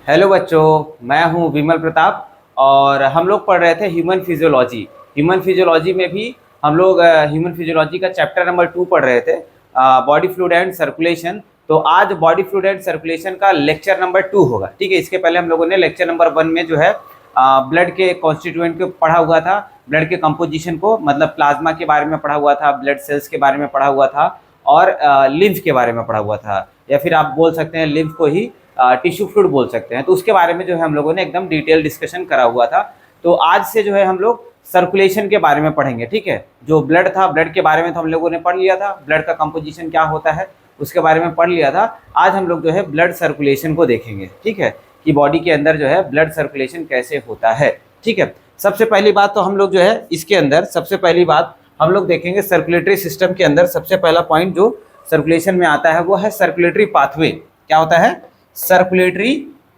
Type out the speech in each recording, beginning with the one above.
Hello बच्चों, मैं हूं विमल प्रताप और हम लोग पढ़ रहे थे ह्यूमन फिजियोलॉजी। ह्यूमन फिजियोलॉजी में भी हम लोग ह्यूमन फिजियोलॉजी का चैप्टर नंबर 2 पढ़ रहे थे, बॉडी फ्लूइड एंड सर्कुलेशन। तो आज बॉडी फ्लूइड एंड सर्कुलेशन का लेक्चर नंबर 2 होगा। ठीक है, इसके पहले हम लोगों ने लेक्चर नंबर 1 में जो है ब्लड के कॉन्स्टिट्यूएंट को पढ़ा हुआ था, ब्लड के कंपोजिशन को, मतलब प्लाज्मा के बारे में पढ़ा हुआ था, ब्लड सेल्स के बारे में पढ़ा हुआ था और लिम्फ के बारे में पढ़ा हुआ था, या फिर आप बोल सकते हैं लिम्फ को ही टिश्यू फ्लूइड बोल सकते हैं। तो उसके बारे में जो है हम लोगों ने एकदम डिटेल डिस्कशन करा हुआ था। तो आज से जो है हम लोग सर्कुलेशन के बारे में पढ़ेंगे। ठीक है, जो ब्लड था, ब्लड के बारे में तो हम लोगों ने पढ़ लिया था, ब्लड का कंपोजिशन क्या होता है उसके बारे में पढ़ लिया था। आज हम लोग जो है ब्लड सर्कुलेशन को देखेंगे। ठीक है, कि बॉडी के अंदर जो है ब्लड सर्कुलेशन कैसे होता है। ठीक है, सबसे पहली बात तो हम लोग जो है इसके अंदर सबसे पहली बात हम लोग देखेंगे सर्कुलेटरी सिस्टम के अंदर सबसे पहला पॉइंट जो सर्कुलेशन में आता है वो है सर्कुलेटरी पाथवे। क्या होता है? Circulatory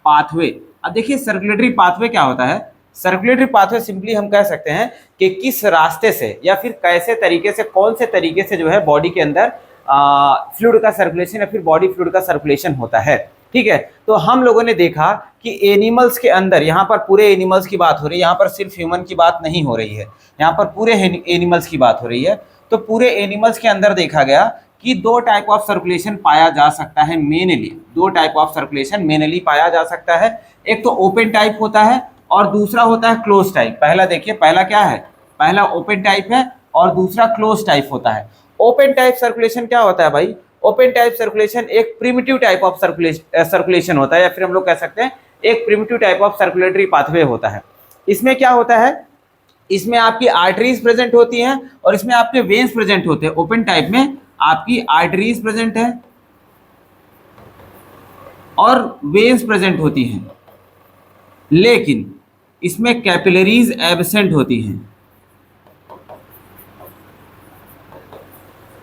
pathway. अब देखिए सर्कुलेटरी पाथवे क्या होता है। सर्कुलेटरी पाथवे सिंपली हम कह सकते हैं कि किस रास्ते से या फिर कैसे तरीके से, कौन से तरीके से जो है बॉडी के अंदर फ्लूइड का सर्कुलेशन या फिर बॉडी फ्लूइड का सर्कुलेशन होता है। ठीक है, तो हम लोगों ने देखा कि एनिमल्स के अंदर, यहाँ पर पूरे एनिमल्स की बात हो रही है, यहाँ पर सिर्फ ह्यूमन की बात नहीं हो रही है, यहाँ पर पूरे एनिमल्स की बात हो रही है। तो पूरे एनिमल्स के अंदर देखा गया कि दो टाइप ऑफ सर्कुलेशन पाया जा सकता है मेनली। दो टाइप ऑफ सर्कुलेशन मेनली पाया जा सकता है। एक तो ओपन टाइप होता है और दूसरा होता है क्लोज टाइप। पहला देखिए, पहला क्या है? पहला ओपन टाइप है और दूसरा क्लोज टाइप होता है। ओपन टाइप सर्कुलेशन क्या होता है भाई? ओपन टाइप सर्कुलेशन एक प्रिमिटिव टाइप ऑफ सर्कुलेशन होता है, या फिर हम लोग कह सकते हैं एक primitive type of circulatory pathway होता है। इसमें क्या होता है? इसमें आपकी आर्टरीज प्रेजेंट होती हैं और इसमें आपके वेन्स प्रेजेंट होते हैं। ओपन टाइप में आपकी आर्टरीज प्रेजेंट है और वेन्स प्रेजेंट होती हैं, लेकिन इसमें कैपिलरीज एब्सेंट होती हैं।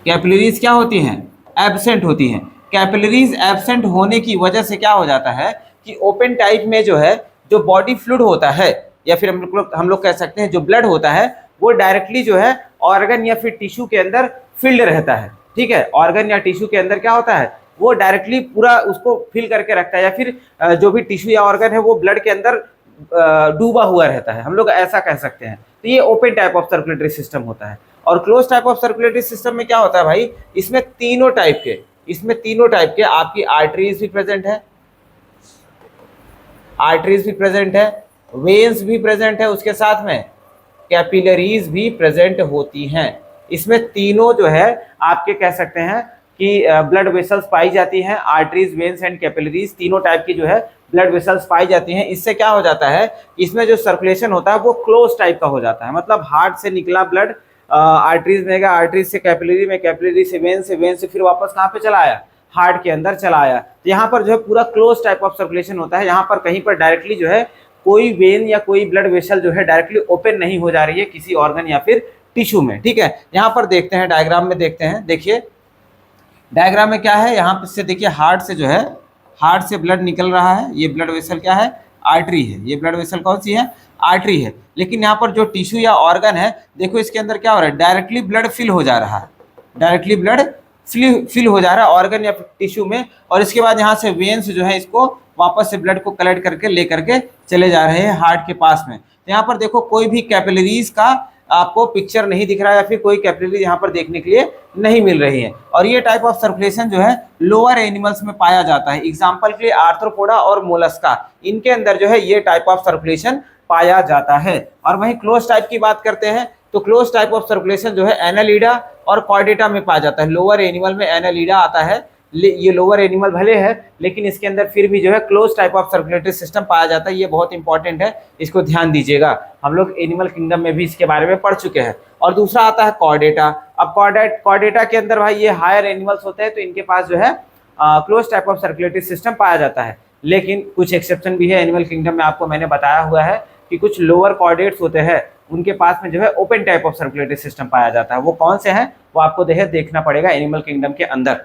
कैपिलरीज क्या होती हैं? एब्सेंट होती हैं। कैपिलरीज एब्सेंट होने की वजह से क्या हो जाता है कि ओपन टाइप में जो है जो बॉडी फ्लूइड होता है, या फिर हम लोग कह सकते हैं जो ब्लड होता है, वो डायरेक्टली जो है ऑर्गन या फिर टिश्यू के अंदर फिल्ड रहता है। ठीक है, ऑर्गन या टिश्यू के अंदर क्या होता है, वो डायरेक्टली पूरा उसको फिल करके रखता है, या फिर जो भी टिश्यू या ऑर्गन है वो ब्लड के अंदर डूबा हुआ रहता है, हम लोग ऐसा कह सकते हैं। तो ये open type of circulatory system होता है। और close type of circulatory system में क्या होता है भाई? इसमें तीनों टाइप के आपकी आर्टरीज भी प्रेजेंट है, आर्टरीज भी प्रेजेंट है, वेन्स भी प्रेजेंट है, उसके साथ में कैपिलरीज भी प्रेजेंट होती हैं। इसमें तीनों जो है आपके कह सकते हैं कि ब्लड वेसल्स पाई जाती हैं। आर्टरीज, वेन्स एंड कैपिलरीज तीनों टाइप की जो है ब्लड वेसल्स पाई जाती हैं। इससे क्या हो जाता है, इसमें जो सर्कुलेशन होता है वो क्लोज टाइप का हो जाता है। मतलब हार्ट से निकला ब्लड आर्टरीज में गया, आर्टरीज से कैपिलरी में, कैपिलरी से वेन से फिर वापस कहाँ पे चला आया? हार्ट के अंदर चला आया। तो यहाँ पर जो है पूरा क्लोज टाइप ऑफ सर्कुलेशन होता है। यहाँ पर कहीं पर डायरेक्टली जो है कोई वेन या कोई ब्लड वेसल जो है डायरेक्टली ओपन नहीं हो जा रही है किसी ऑर्गन या फिर टिश्यू में। ठीक है, यहाँ पर देखते हैं, डायग्राम में देखते हैं। देखिए डायग्राम में क्या है, यहाँ से देखिए हार्ट से जो है, हार्ट से ब्लड निकल रहा है। ये ब्लड वेसल क्या है? आर्टरी है। ये ब्लड वेसल कौन सी है? आर्टरी है। लेकिन यहाँ पर जो टिश्यू या ऑर्गन है, देखो इसके अंदर क्या हो रहा है, डायरेक्टली ब्लड फिल हो जा रहा है, डायरेक्टली ब्लड फिल हो जा रहा है ऑर्गन या टिश्यू में। और इसके बाद यहाँ से वेन्स जो है इसको वापस से ब्लड को कलेक्ट करके ले करके चले जा रहे हैं हार्ट के पास में। तो यहाँ पर देखो कोई भी कैपिलरीज का आपको पिक्चर नहीं दिख रहा है, या फिर कोई कैपिलरी यहाँ पर देखने के लिए नहीं मिल रही है। और ये टाइप ऑफ सर्कुलेशन जो है लोअर एनिमल्स में पाया जाता है। एग्जाम्पल के लिए आर्थ्रोपोडा और मोलस्का, इनके अंदर जो है ये टाइप ऑफ सर्कुलेशन पाया जाता है। और वहीं क्लोज टाइप की बात करते हैं तो क्लोज टाइप ऑफ सर्कुलेशन जो है एनालिडा और कॉर्डेटा में पाया जाता है। लोअर एनिमल में एनालिडा आता है, ये लोअर एनिमल भले है लेकिन इसके अंदर फिर भी जो है close type of circulatory system पाया जाता है। ये बहुत इंपॉर्टेंट है, इसको ध्यान दीजिएगा। हम लोग एनिमल किंगडम में भी इसके बारे में पढ़ चुके हैं। और दूसरा आता है कॉर्डेटा। अब कॉर्डेटा के अंदर भाई ये हायर एनिमल्स होते हैं, तो इनके पास जो है close type of circulatory system पाया जाता है। लेकिन कुछ एक्सेप्शन भी है एनिमल किंगडम में, आपको मैंने बताया हुआ है कि कुछ लोअर कॉर्डेट्स होते हैं, उनके पास में जो है open type of circulatory system पाया जाता है। वो कौन से हैं वो आपको देखना पड़ेगा एनिमल किंगडम के अंदर।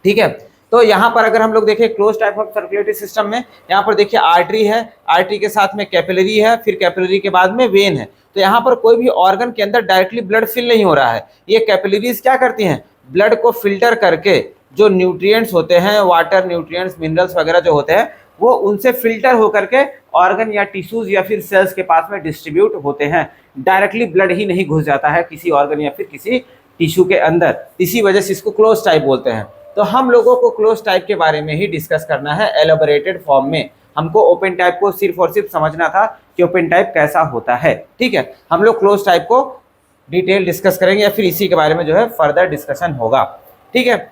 ठीक है, तो यहाँ पर अगर हम लोग देखें close type of circulatory system में, यहाँ पर देखिए आर्टरी है, आर्टरी के साथ में कैपिलरी है, फिर कैपिलरी के बाद में वेन है। तो यहाँ पर कोई भी ऑर्गन के अंदर डायरेक्टली ब्लड फिल नहीं हो रहा है। ये कैपिलरीज क्या करती हैं, ब्लड को फिल्टर करके जो न्यूट्रिएंट्स होते हैं, वाटर, न्यूट्रिएंट्स, मिनरल्स वगैरह जो होते हैं, वो उनसे फिल्टर होकर के ऑर्गन या टिश्यूज या फिर सेल्स के पास में डिस्ट्रीब्यूट होते हैं। डायरेक्टली ब्लड ही नहीं घुस जाता है किसी ऑर्गन या फिर किसी टिश्यू के अंदर, इसी वजह से इसको क्लोज टाइप बोलते हैं। तो हम लोगों को क्लोज टाइप के बारे में ही डिस्कस करना है एलैबोरेटेड फॉर्म में। हमको ओपन टाइप को सिर्फ और सिर्फ समझना था कि ओपन टाइप कैसा होता है, ठीक है। हम लोग क्लोज टाइप को डिटेल डिस्कस करेंगे या फिर इसी के बारे में जो है फर्दर डिस्कशन होगा, ठीक है।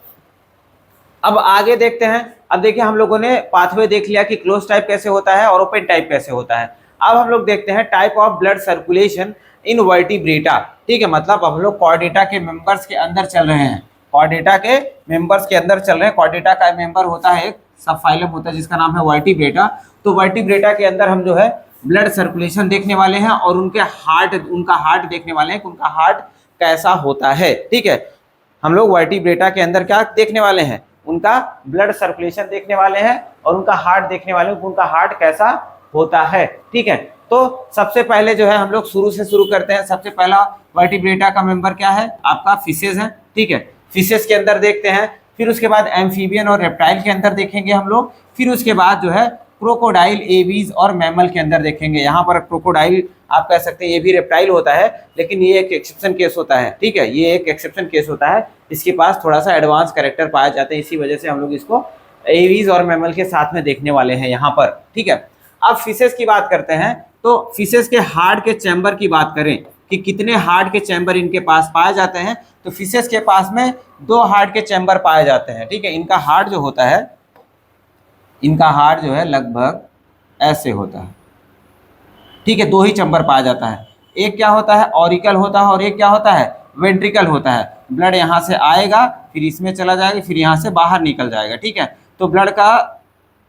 अब आगे देखते हैं। अब देखिए हम लोगों ने पाथवे देख लिया कि क्लोज टाइप कैसे होता है और ओपन टाइप कैसे होता है। अब हम लोग देखते हैं type of blood circulation in vertebrata, ठीक है। मतलब अब हम लोग कॉर्डेटा के मेंबर्स के अंदर चल रहे हैं, कॉर्डेटा के मेंबर्स के अंदर चल रहे हैं। कॉर्डेटा का मेंबर होता है, एक सबफाइलम होता है जिसका नाम है वर्टिब्रेटा। तो वर्टिब्रेटा के अंदर हम जो है ब्लड सर्कुलेशन देखने वाले हैं और उनका हार्ट देखने वाले हैं कि उनका हार्ट कैसा होता है, ठीक है। हम लोग वर्टिब्रेटा के अंदर क्या देखने वाले हैं, उनका ब्लड सर्कुलेशन देखने वाले हैं और उनका हार्ट देखने वाले हैं, उनका हार्ट कैसा होता है, ठीक है। तो सबसे पहले जो है हम लोग शुरू से शुरू करते हैं। सबसे पहला वर्टिब्रेटा का मेंबर क्या है, आपका फिशेस है, ठीक है। फिशेस के अंदर देखते हैं, फिर उसके बाद एम्फीबियन और रेप्टाइल के अंदर देखेंगे हम लोग, फिर उसके बाद जो है क्रोकोडाइल, एवीज और मैमल के अंदर देखेंगे। यहाँ पर क्रोकोडाइल आप कह सकते हैं ये भी रेप्टाइल होता है, लेकिन ये एक एक्सेप्शन केस होता है, ठीक है। ये एक एक्सेप्शन केस होता है, इसके पास थोड़ा सा एडवांस कैरेक्टर पाए जाते हैं, इसी वजह से हम लोग इसको एवीज और मैमल के साथ में देखने वाले हैं यहाँ पर, ठीक है। अब फिशेस की बात करते हैं। तो फिशेस के हार्ट के चैम्बर की बात करें कि कितने हार्ट के चैम्बर इनके पास पाए जाते हैं, तो फिशेस के पास में 2 हार्ट के चैम्बर पाए जाते हैं, ठीक है। इनका हार्ट जो होता है, इनका हार्ट जो है लगभग ऐसे होता है, ठीक है। 2 ही चैम्बर पाया जाता है, एक क्या होता है ऑरिकल होता है और एक क्या होता है वेंट्रिकल होता है। ब्लड यहाँ से आएगा, फिर इसमें चला जाएगा, फिर यहाँ से बाहर निकल जाएगा, ठीक है। तो ब्लड का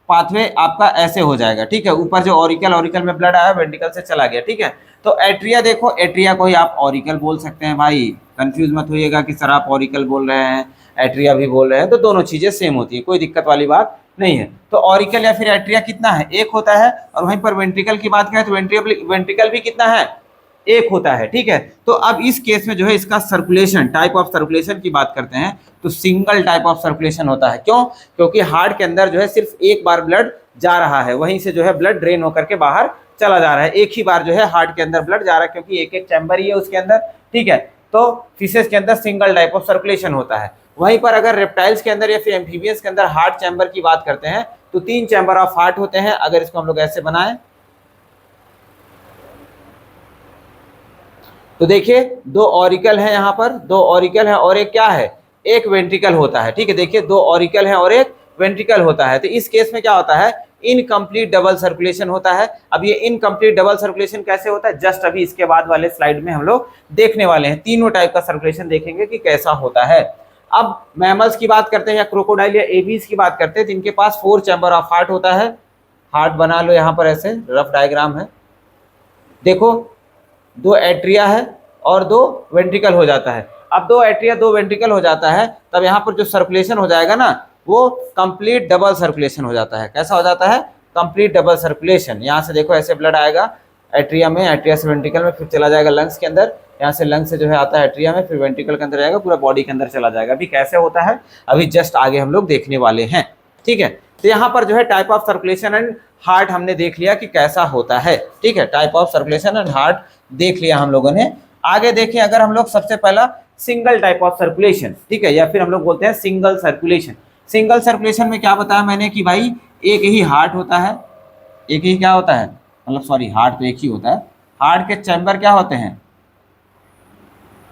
पाथवे आपका ऐसे हो जाएगा, ठीक है। ऊपर जो ऑरिकल में ब्लड आया, वेंट्रिकल से चला गया, ठीक है। तो एट्रिया देखो, एट्रिया को ही आप ऑरिकल बोल सकते हैं भाई, कंफ्यूज मत होइएगा कि सर आप ऑरिकल बोल रहे हैं एट्रिया भी बोल रहे हैं, तो दोनों चीजें सेम होती है, कोई दिक्कत वाली बात नहीं है। तो ऑरिकल या फिर एट्रिया कितना है, एक होता है। और वहीं पर वेंट्रिकल की बात करें तो वेंट्रिकल भी कितना है, एक होता है, ठीक है। तो अब इस केस में जो है इसका सर्कुलेशन, टाइप ऑफ सर्कुलेशन की बात करते हैं तो सिंगल टाइप ऑफ सर्कुलेशन होता है। क्यों? क्योंकि हार्ट के अंदर जो है सिर्फ एक बार ब्लड जा रहा है, वहीं से जो है ब्लड ड्रेन होकर के बाहर चला जा रहा है। एक ही बार जो है हार्ट के अंदर ब्लड जा रहा है, क्योंकि एक एक चैम्बर ही है उसके अंदर, ठीक है। तो फिशेस के अंदर सिंगल टाइप ऑफ सर्कुलेशन होता है। वहीं पर अगर रेप्टाइल्स के अंदर या फिर एम्फीबियंस के अंदर हार्ट चैम्बर की बात करते हैं तो 3 चैम्बर ऑफ हार्ट होते हैं। अगर इसको हम लोग ऐसे बनाएं तो देखिए 2 ऑरिकल है, यहाँ पर 2 ऑरिकल है और एक क्या है, एक वेंट्रिकल होता है, ठीक है। देखिए 2 ऑरिकल है और एक वेंट्रिकल होता है। तो इस केस में क्या होता है, इनकम्प्लीट डबल सर्कुलेशन होता है। अब ये इनकम्प्लीट डबल सर्कुलेशन कैसे होता है, जस्ट अभी इसके बाद वाले स्लाइड में हम लोग देखने वाले हैं। तीनों टाइप का सर्कुलेशन देखेंगे कि कैसा होता है। अब मैमल्स की बात करते हैं या क्रोकोडाइल या एवीज की बात करते हैं तो इनके पास 4 चैम्बर ऑफ हार्ट होता है। हार्ट बना लो, यहाँ पर ऐसे रफ डायग्राम है, देखो 2 एट्रिया है और 2 वेंट्रिकल हो जाता है। अब 2 एट्रिया 2 वेंट्रिकल हो जाता है, तब यहाँ पर जो सर्कुलेशन हो जाएगा ना, वो कंप्लीट डबल सर्कुलेशन हो जाता है। कैसा हो जाता है, कंप्लीट डबल सर्कुलेशन। यहाँ से देखो ऐसे ब्लड आएगा एट्रिया में, एट्रिया से वेंट्रिकल में, फिर चला जाएगा लंग्स के अंदर, यहाँ से लंग्स से जो है आता है एट्रिया में, फिर वेंट्रिकल के अंदर जाएगा, पूरा बॉडी के अंदर चला जाएगा। अभी कैसे होता है अभी जस्ट आगे हम लोग देखने वाले हैं, ठीक है। तो यहाँ पर जो है type of circulation and heart हमने देख लिया कि कैसा होता है, ठीक है। Type of circulation and heart देख लिया हम लोगों ने। आगे देखिए, अगर हम लोग सबसे पहला सिंगल टाइप ऑफ सर्कुलेशन, ठीक है, या फिर हम लोग बोलते हैं सिंगल सर्कुलेशन। सिंगल सर्कुलेशन में क्या बताया मैंने कि भाई एक ही हार्ट होता है, एक ही क्या होता है, मतलब सॉरी हार्ट तो एक ही होता है। हार्ट के चैम्बर क्या होते हैं,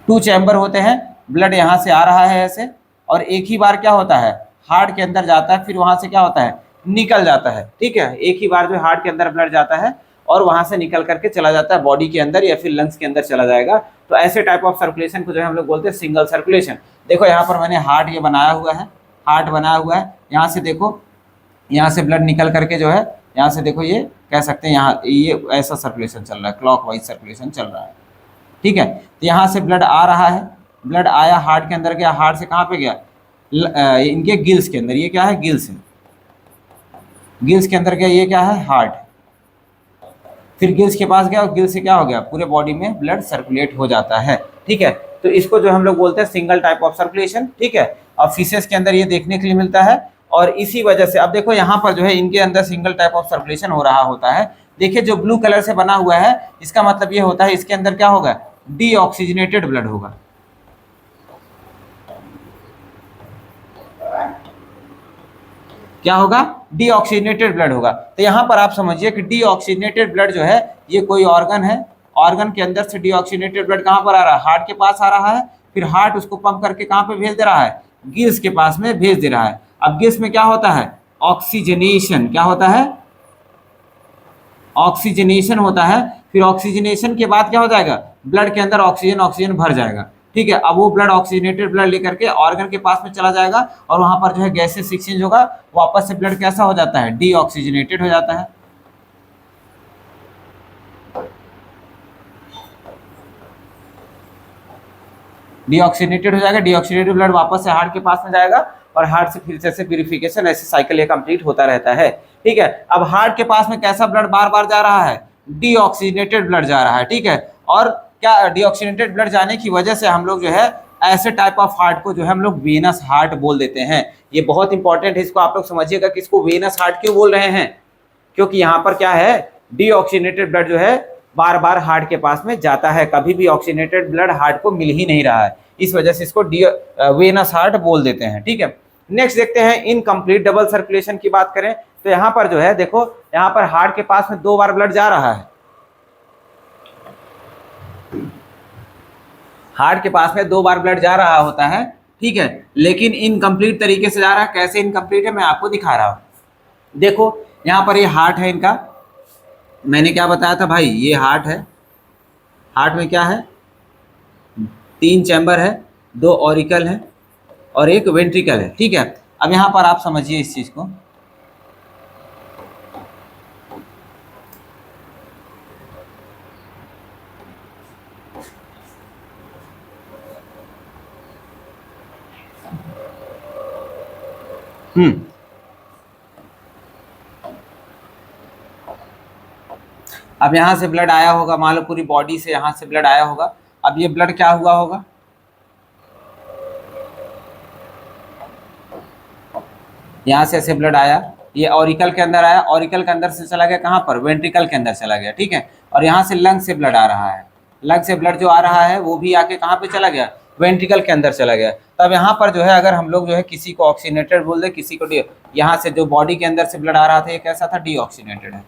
2 चैम्बर होते हैं। ब्लड यहाँ से आ रहा है ऐसे, और एक ही बार क्या होता है हार्ट के अंदर जाता है, फिर वहां से क्या होता है निकल जाता है, ठीक है। एक ही बार जो हार्ट के अंदर ब्लड जाता है और वहां से निकल करके चला जाता है बॉडी के अंदर या फिर लंग्स के अंदर चला जाएगा। तो ऐसे टाइप ऑफ सर्कुलेशन को जो है हम लोग बोलते हैं सिंगल सर्कुलेशन। देखो यहाँ पर मैंने हार्ट ये बनाया हुआ है, हार्ट बनाया हुआ है, यहाँ से देखो, यहाँ से ब्लड निकल करके जो है यहाँ से देखो, ये कह सकते हैं यहाँ ये ऐसा सर्कुलेशन चल रहा है, क्लॉकवाइज सर्कुलेशन चल रहा है, ठीक है। तो यहाँ से ब्लड आ रहा है, ब्लड आया हार्ट के अंदर गया, हार्ट से कहाँ पे गया, इनके गिल्स के अंदर, ये क्या है गिल्स है, गिल्स के अंदर गया, ये क्या है हार्ट, फिर गिल्स के पास गया और गिल्स से क्या हो गया पूरे बॉडी में ब्लड सर्कुलेट हो जाता है, ठीक है। तो इसको जो हम लोग बोलते हैं सिंगल टाइप ऑफ सर्कुलेशन, ठीक है। और फिशेस के अंदर ये देखने के लिए मिलता है। और इसी वजह से अब देखो यहाँ पर जो है इनके अंदर सिंगल टाइप ऑफ सर्कुलेशन हो रहा होता है। देखिए जो ब्लू कलर से बना हुआ है इसका मतलब ये होता है इसके अंदर क्या होगा, डीऑक्सीजनेटेड ब्लड होगा। क्या होगा, डीऑक्सीजनेटेड ब्लड होगा। तो यहाँ पर आप समझिए कि डीऑक्सीजनेटेड ब्लड जो है ये कोई ऑर्गन है, ऑर्गन के अंदर से डीऑक्सीजनेटेड ब्लड कहाँ पर आ रहा है, हार्ट के पास आ रहा है, फिर हार्ट उसको पंप करके कहाँ पे भेज दे रहा है, गिल्स के पास में भेज दे रहा है। अब गिल्स में क्या होता है, ऑक्सीजनेशन, क्या होता है, ऑक्सीजनेशन होता है। फिर ऑक्सीजनेशन के बाद क्या हो जाएगा, ब्लड के अंदर ऑक्सीजन ऑक्सीजन भर जाएगा, ठीक है। अब वो ब्लड ऑक्सीजनेटेड ब्लड लेकर के ऑर्गन के पास में चला जाएगा और वहां पर जो है गैसेस एक्सचेंज होगा, वापस से ब्लड कैसा हो जाता है, डीऑक्सीजनेटेड हो जाता है। डीऑक्सीजनेटेड हो जाएगा, डीऑक्सीजनेटेड ब्लड वापस से हार्ट के पास में जाएगा और हार्ट से फिर से प्यूरिफिकेशन, ऐसे साइकिल ये कंप्लीट होता रहता है, ठीक है। अब हार्ट के पास में कैसा ब्लड बार बार जा रहा है, डीऑक्सीजनेटेड ब्लड जा रहा है, ठीक है। और क्या डीऑक्सीजनेटेड ब्लड जाने की वजह से हम लोग जो है ऐसे टाइप ऑफ हार्ट को जो है हम लोग वेनस हार्ट बोल देते हैं। ये बहुत इंपॉर्टेंट है, इसको आप लोग समझिएगा कि इसको वेनस हार्ट क्यों बोल रहे हैं, क्योंकि यहाँ पर क्या है, डीऑक्सीजनेटेड ब्लड जो है बार बार हार्ट के पास में जाता है, कभी भी ऑक्सीजनेटेड ब्लड हार्ट को मिल ही नहीं रहा है, इस वजह से इसको वेनस हार्ट बोल देते हैं, ठीक है। नेक्स्ट देखते हैं इनकम्प्लीट डबल सर्कुलेशन की बात करें तो यहाँ पर जो है देखो, यहाँ पर हार्ट के पास में 2 बार ब्लड जा रहा है, हार्ट के पास में 2 बार ब्लड जा रहा होता है, ठीक है, लेकिन इनकम्प्लीट तरीके से जा रहा है। कैसे इनकम्प्लीट है मैं आपको दिखा रहा हूं। देखो यहाँ पर ये हार्ट है इनका, मैंने क्या बताया था भाई, ये हार्ट है, हार्ट में क्या है, 3 चैम्बर है, 2 ऑरिकल है और 1 वेंट्रिकल है, ठीक है। अब यहाँ पर आप समझिए इस चीज को, अब यहां से ब्लड आया होगा, मान लो पूरी बॉडी से यहां से ब्लड आया होगा। अब ये ब्लड क्या हुआ होगा, यहां से ऐसे ब्लड आया, ये ऑरिकल के अंदर आया, ऑरिकल के अंदर से चला गया कहां पर, वेंट्रिकल के अंदर चला गया, ठीक है। और यहाँ से लंग से ब्लड आ रहा है, लंग से ब्लड जो आ रहा है वो भी आके कहाँ पे चला गया, वेंट्रिकल के अंदर चला गया। तब यहाँ पर जो है अगर हम लोग जो है किसी को ऑक्सीजनेटेड बोल दे, किसी को यहाँ से जो बॉडी के अंदर से ब्लड आ रहा था ये कैसा था, डीऑक्सीजनेटेड है,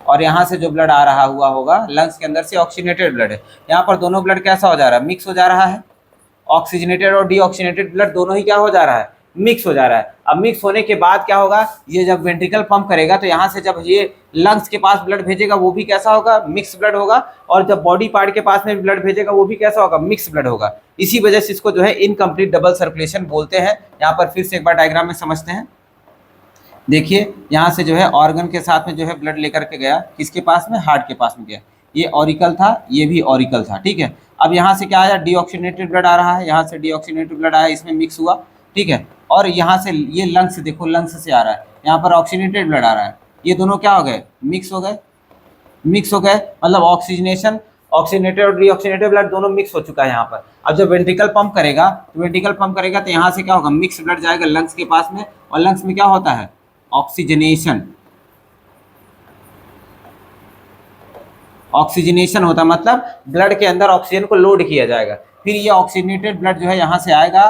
और यहाँ से जो ब्लड आ रहा हुआ होगा लंग्स के अंदर से ऑक्सीजनेटेड ब्लड है। यहाँ पर दोनों ब्लड कैसा हो जा रहा है, मिक्स हो जा रहा है, ऑक्सीजनेटेड और डीऑक्सीजनेटेड ब्लड दोनों ही क्या हो जा रहा है, मिक्स हो जा रहा है। अब मिक्स होने के बाद क्या होगा, ये जब वेंट्रिकल पंप करेगा तो यहाँ से जब ये लंग्स के पास ब्लड भेजेगा वो भी कैसा होगा, मिक्स ब्लड होगा, और जब बॉडी पार्ट के पास में ब्लड भेजेगा वो भी कैसा होगा, मिक्स ब्लड होगा। इसी वजह से इसको जो है इनकम्प्लीट डबल सर्कुलेशन बोलते हैं। यहाँ पर फिर से एक बार डायग्राम में समझते हैं। देखिए यहाँ से जो है ऑर्गन के साथ में जो है ब्लड लेकर के गया, किसके पास में, हार्ट के पास में गया, ये ऑरिकल था, ये भी ऑरिकल था, ठीक है। अब यहाँ से क्या आया, डीऑक्सीजनेटेड ब्लड आ रहा है, यहाँ से डीऑक्सीजनेटेड ब्लड आया, इसमें मिक्स हुआ, ठीक है। और यहाँ से ये लंग्स, देखो लंग्स से आ रहा है, यहाँ पर ऑक्सीजनेटेड ब्लड आ रहा है, ये दोनों क्या हो गए, मिक्स हो गए, मिक्स हो गए, मतलब ऑक्सीजनेशन, ऑक्सीजनेटेड और डीऑक्सीजनेटेड ब्लड दोनों मिक्स हो चुका है यहाँ पर। अब जब वेंट्रिकल पंप करेगा तो वेंट्रिकल पंप करेगा तो यहाँ से क्या होगा, मिक्स ब्लड जाएगा लंग्स के पास में, और लंग्स में क्या होता है, ऑक्सीजनेशन, ऑक्सीजनेशन होता है, मतलब ब्लड के अंदर ऑक्सीजन को लोड किया जाएगा। फिर ये ऑक्सीजनेटेड ब्लड जो है यहाँ से आएगा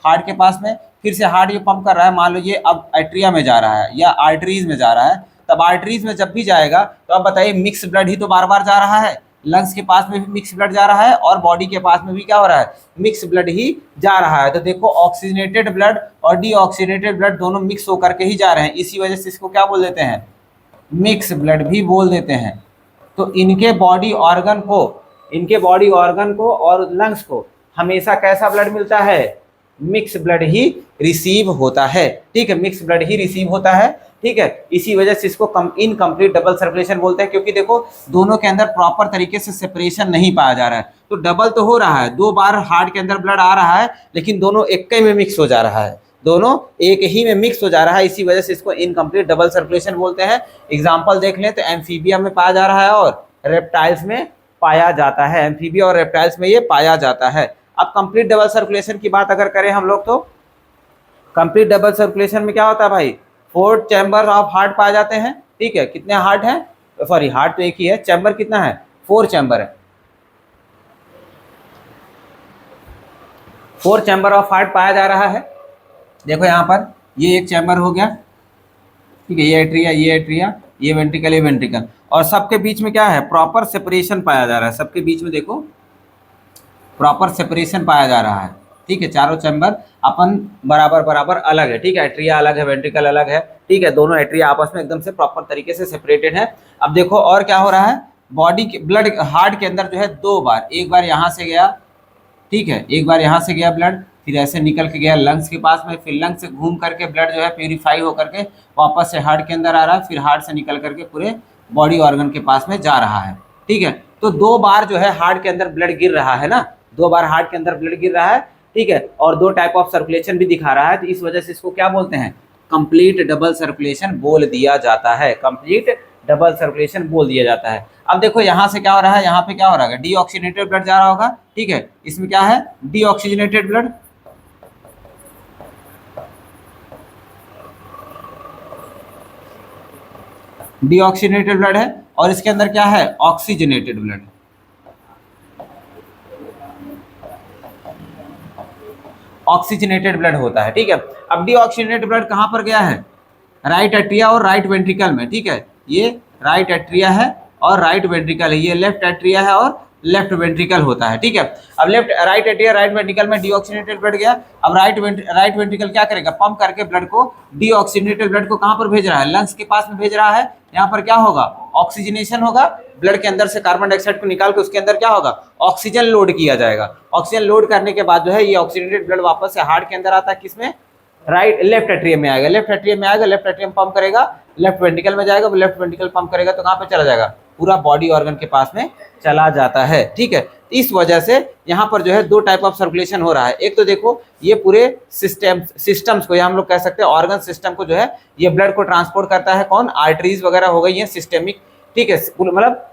हार्ट के पास में, फिर से हार्ट ये पंप कर रहा है, मान लो ये अब एट्रिया में जा रहा है या आर्टरीज में जा रहा है, तब आर्टरीज में जब भी जाएगा तो अब बताइए मिक्स ब्लड ही तो बार बार जा रहा है, लंग्स के पास में भी मिक्स ब्लड जा रहा है और बॉडी के पास में भी क्या हो रहा है, मिक्स ब्लड ही जा रहा है। तो देखो ऑक्सीजनेटेड ब्लड और डीऑक्सीजनेटेड ब्लड दोनों मिक्स होकर के ही जा रहे हैं, इसी वजह से इसको क्या बोल देते हैं, मिक्स ब्लड भी बोल देते हैं। तो इनके बॉडी ऑर्गन को, इनके बॉडी ऑर्गन को और लंग्स को हमेशा कैसा ब्लड मिलता है, मिक्स ब्लड ही रिसीव होता है, ठीक है, मिक्स ब्लड ही रिसीव होता है, ठीक है। इसी वजह से इसको इनकम्प्लीट डबल सर्कुलेशन बोलते हैं, क्योंकि देखो दोनों के अंदर प्रॉपर तरीके से सेपरेशन नहीं पाया जा रहा है। तो डबल तो हो रहा है, 2 बार हार्ट के अंदर ब्लड आ रहा है, लेकिन दोनों एक ही में मिक्स हो जा रहा है, दोनों एक ही में मिक्स हो जा रहा है, इसी वजह से इसको इनकम्प्लीट डबल सर्कुलेशन बोलते हैं। एग्जाम्पल देख लें तो एम्फीबिया में पाया जा रहा है और रेप्टाइल्स में पाया जाता है, एम्फीबिया और रेप्टाइल्स में ये पाया जाता है। अब कंप्लीट डबल सर्कुलेशन की बात अगर करें हम लोग तो कंप्लीट डबल सर्कुलेशन में क्या होता है भाई, 4 चैम्बर ऑफ हार्ट पाए जाते हैं, ठीक है। कितने हार्ट हैं, सॉरी हार्ट तो एक ही है, चैम्बर कितना है, 4 चैम्बर है, 4 चैम्बर ऑफ हार्ट पाया जा रहा है। देखो यहाँ पर ये एक चैम्बर हो गया, ठीक है, ये एट्रिया, ये एट्रिया, ये वेंट्रिकल, ये वेंट्रिकल, और सबके बीच में क्या है, प्रॉपर सेपरेशन पाया जा रहा है। सबके बीच में देखो प्रॉपर सेपरेशन पाया जा रहा है, ठीक है। चारों चैम्बर अपन बराबर बराबर अलग है, ठीक है। एट्रिया अलग है, वेंट्रिकल अलग है, ठीक है। दोनों एट्रिया आपस में एकदम से प्रॉपर तरीके से सेपरेटेड है। अब देखो और क्या हो रहा है, बॉडी के ब्लड हार्ट के अंदर जो है 2 बार, एक बार यहाँ से गया, ठीक है, एक बार यहाँ से गया ब्लड, फिर ऐसे निकल के गया लंग्स के पास में, फिर लंग्स से घूम करके ब्लड जो है प्यूरिफाई होकर के वापस से हार्ट के अंदर आ रहा है, फिर हार्ट से निकल करके पूरे बॉडी ऑर्गन के पास में जा रहा है, ठीक है। तो 2 बार जो है हार्ट के अंदर ब्लड गिर रहा है ना, 2 बार हार्ट के अंदर ब्लड गिर रहा है, ठीक है। और 2 टाइप ऑफ सर्कुलेशन भी दिखा रहा है, तो इस वजह से इसको क्या बोलते हैं, कंप्लीट डबल सर्कुलेशन बोल दिया जाता है, कंप्लीट डबल सर्कुलेशन बोल दिया जाता है। अब देखो यहाँ से क्या हो रहा है, यहाँ पे क्या हो रहा है, डीऑक्सीजनेटेड ब्लड जा रहा होगा, ठीक है। इसमें क्या है, डीऑक्सीजनेटेड ब्लड, डीऑक्सीजनेटेड ब्लड है, और इसके अंदर क्या है, ऑक्सीजनेटेड ब्लड, ऑक्सीजनेटेड ब्लड होता है, ठीक है। अब डीऑक्सीजनेटेड ब्लड कहाँ पर गया है, राइट एट्रिया और राइट वेंट्रिकल में, ठीक है। ये राइट एट्रिया है और राइट वेंट्रिकल है, ये लेफ्ट एट्रिया है और लेफ्ट वेंट्रिकल होता है, ठीक है। अब राइट एट्रिया राइट वेंट्रिकल में डीऑक्सीजनेटेड ब्लड गया। अब राइट वेंट्रिकल क्या करेगा, पंप करके ब्लड को, डीऑक्सीजनेटेड ब्लड को कहाँ पर भेज रहा है, लंग्स के पास में भेज रहा है। यहाँ पर क्या होगा, ऑक्सीजनेशन होगा, ब्लड के अंदर से कार्बन डाइऑक्साइड को निकाल के उसके अंदर क्या होगा, ऑक्सीजन लोड किया जाएगा। ऑक्सीजन लोड करने के बाद जो है ये ऑक्सीजनेटेड ब्लड वापस से हार्ट के अंदर आता है, किसमें, राइट लेफ्ट एट्रियम में आएगा, लेफ्ट एट्रियम में आएगा, लेफ्ट एट्रियम पंप करेगा, लेफ्ट वेंट्रिकल में जाएगा, लेफ्ट वेंट्रिकल पंप करेगा तो कहाँ पे चला जाएगा, पूरा बॉडी ऑर्गन के पास में चला जाता है, ठीक है। इस वजह से यहाँ पर जो है 2 टाइप ऑफ सर्कुलेशन हो रहा है। एक तो देखो ये पूरे सिस्टम्स को, या हम लोग कह सकते हैं ऑर्गन सिस्टम को जो है ये ब्लड को ट्रांसपोर्ट करता है, कौन, आर्टरीज वगैरह हो गई है सिस्टेमिक, ठीक है, मतलब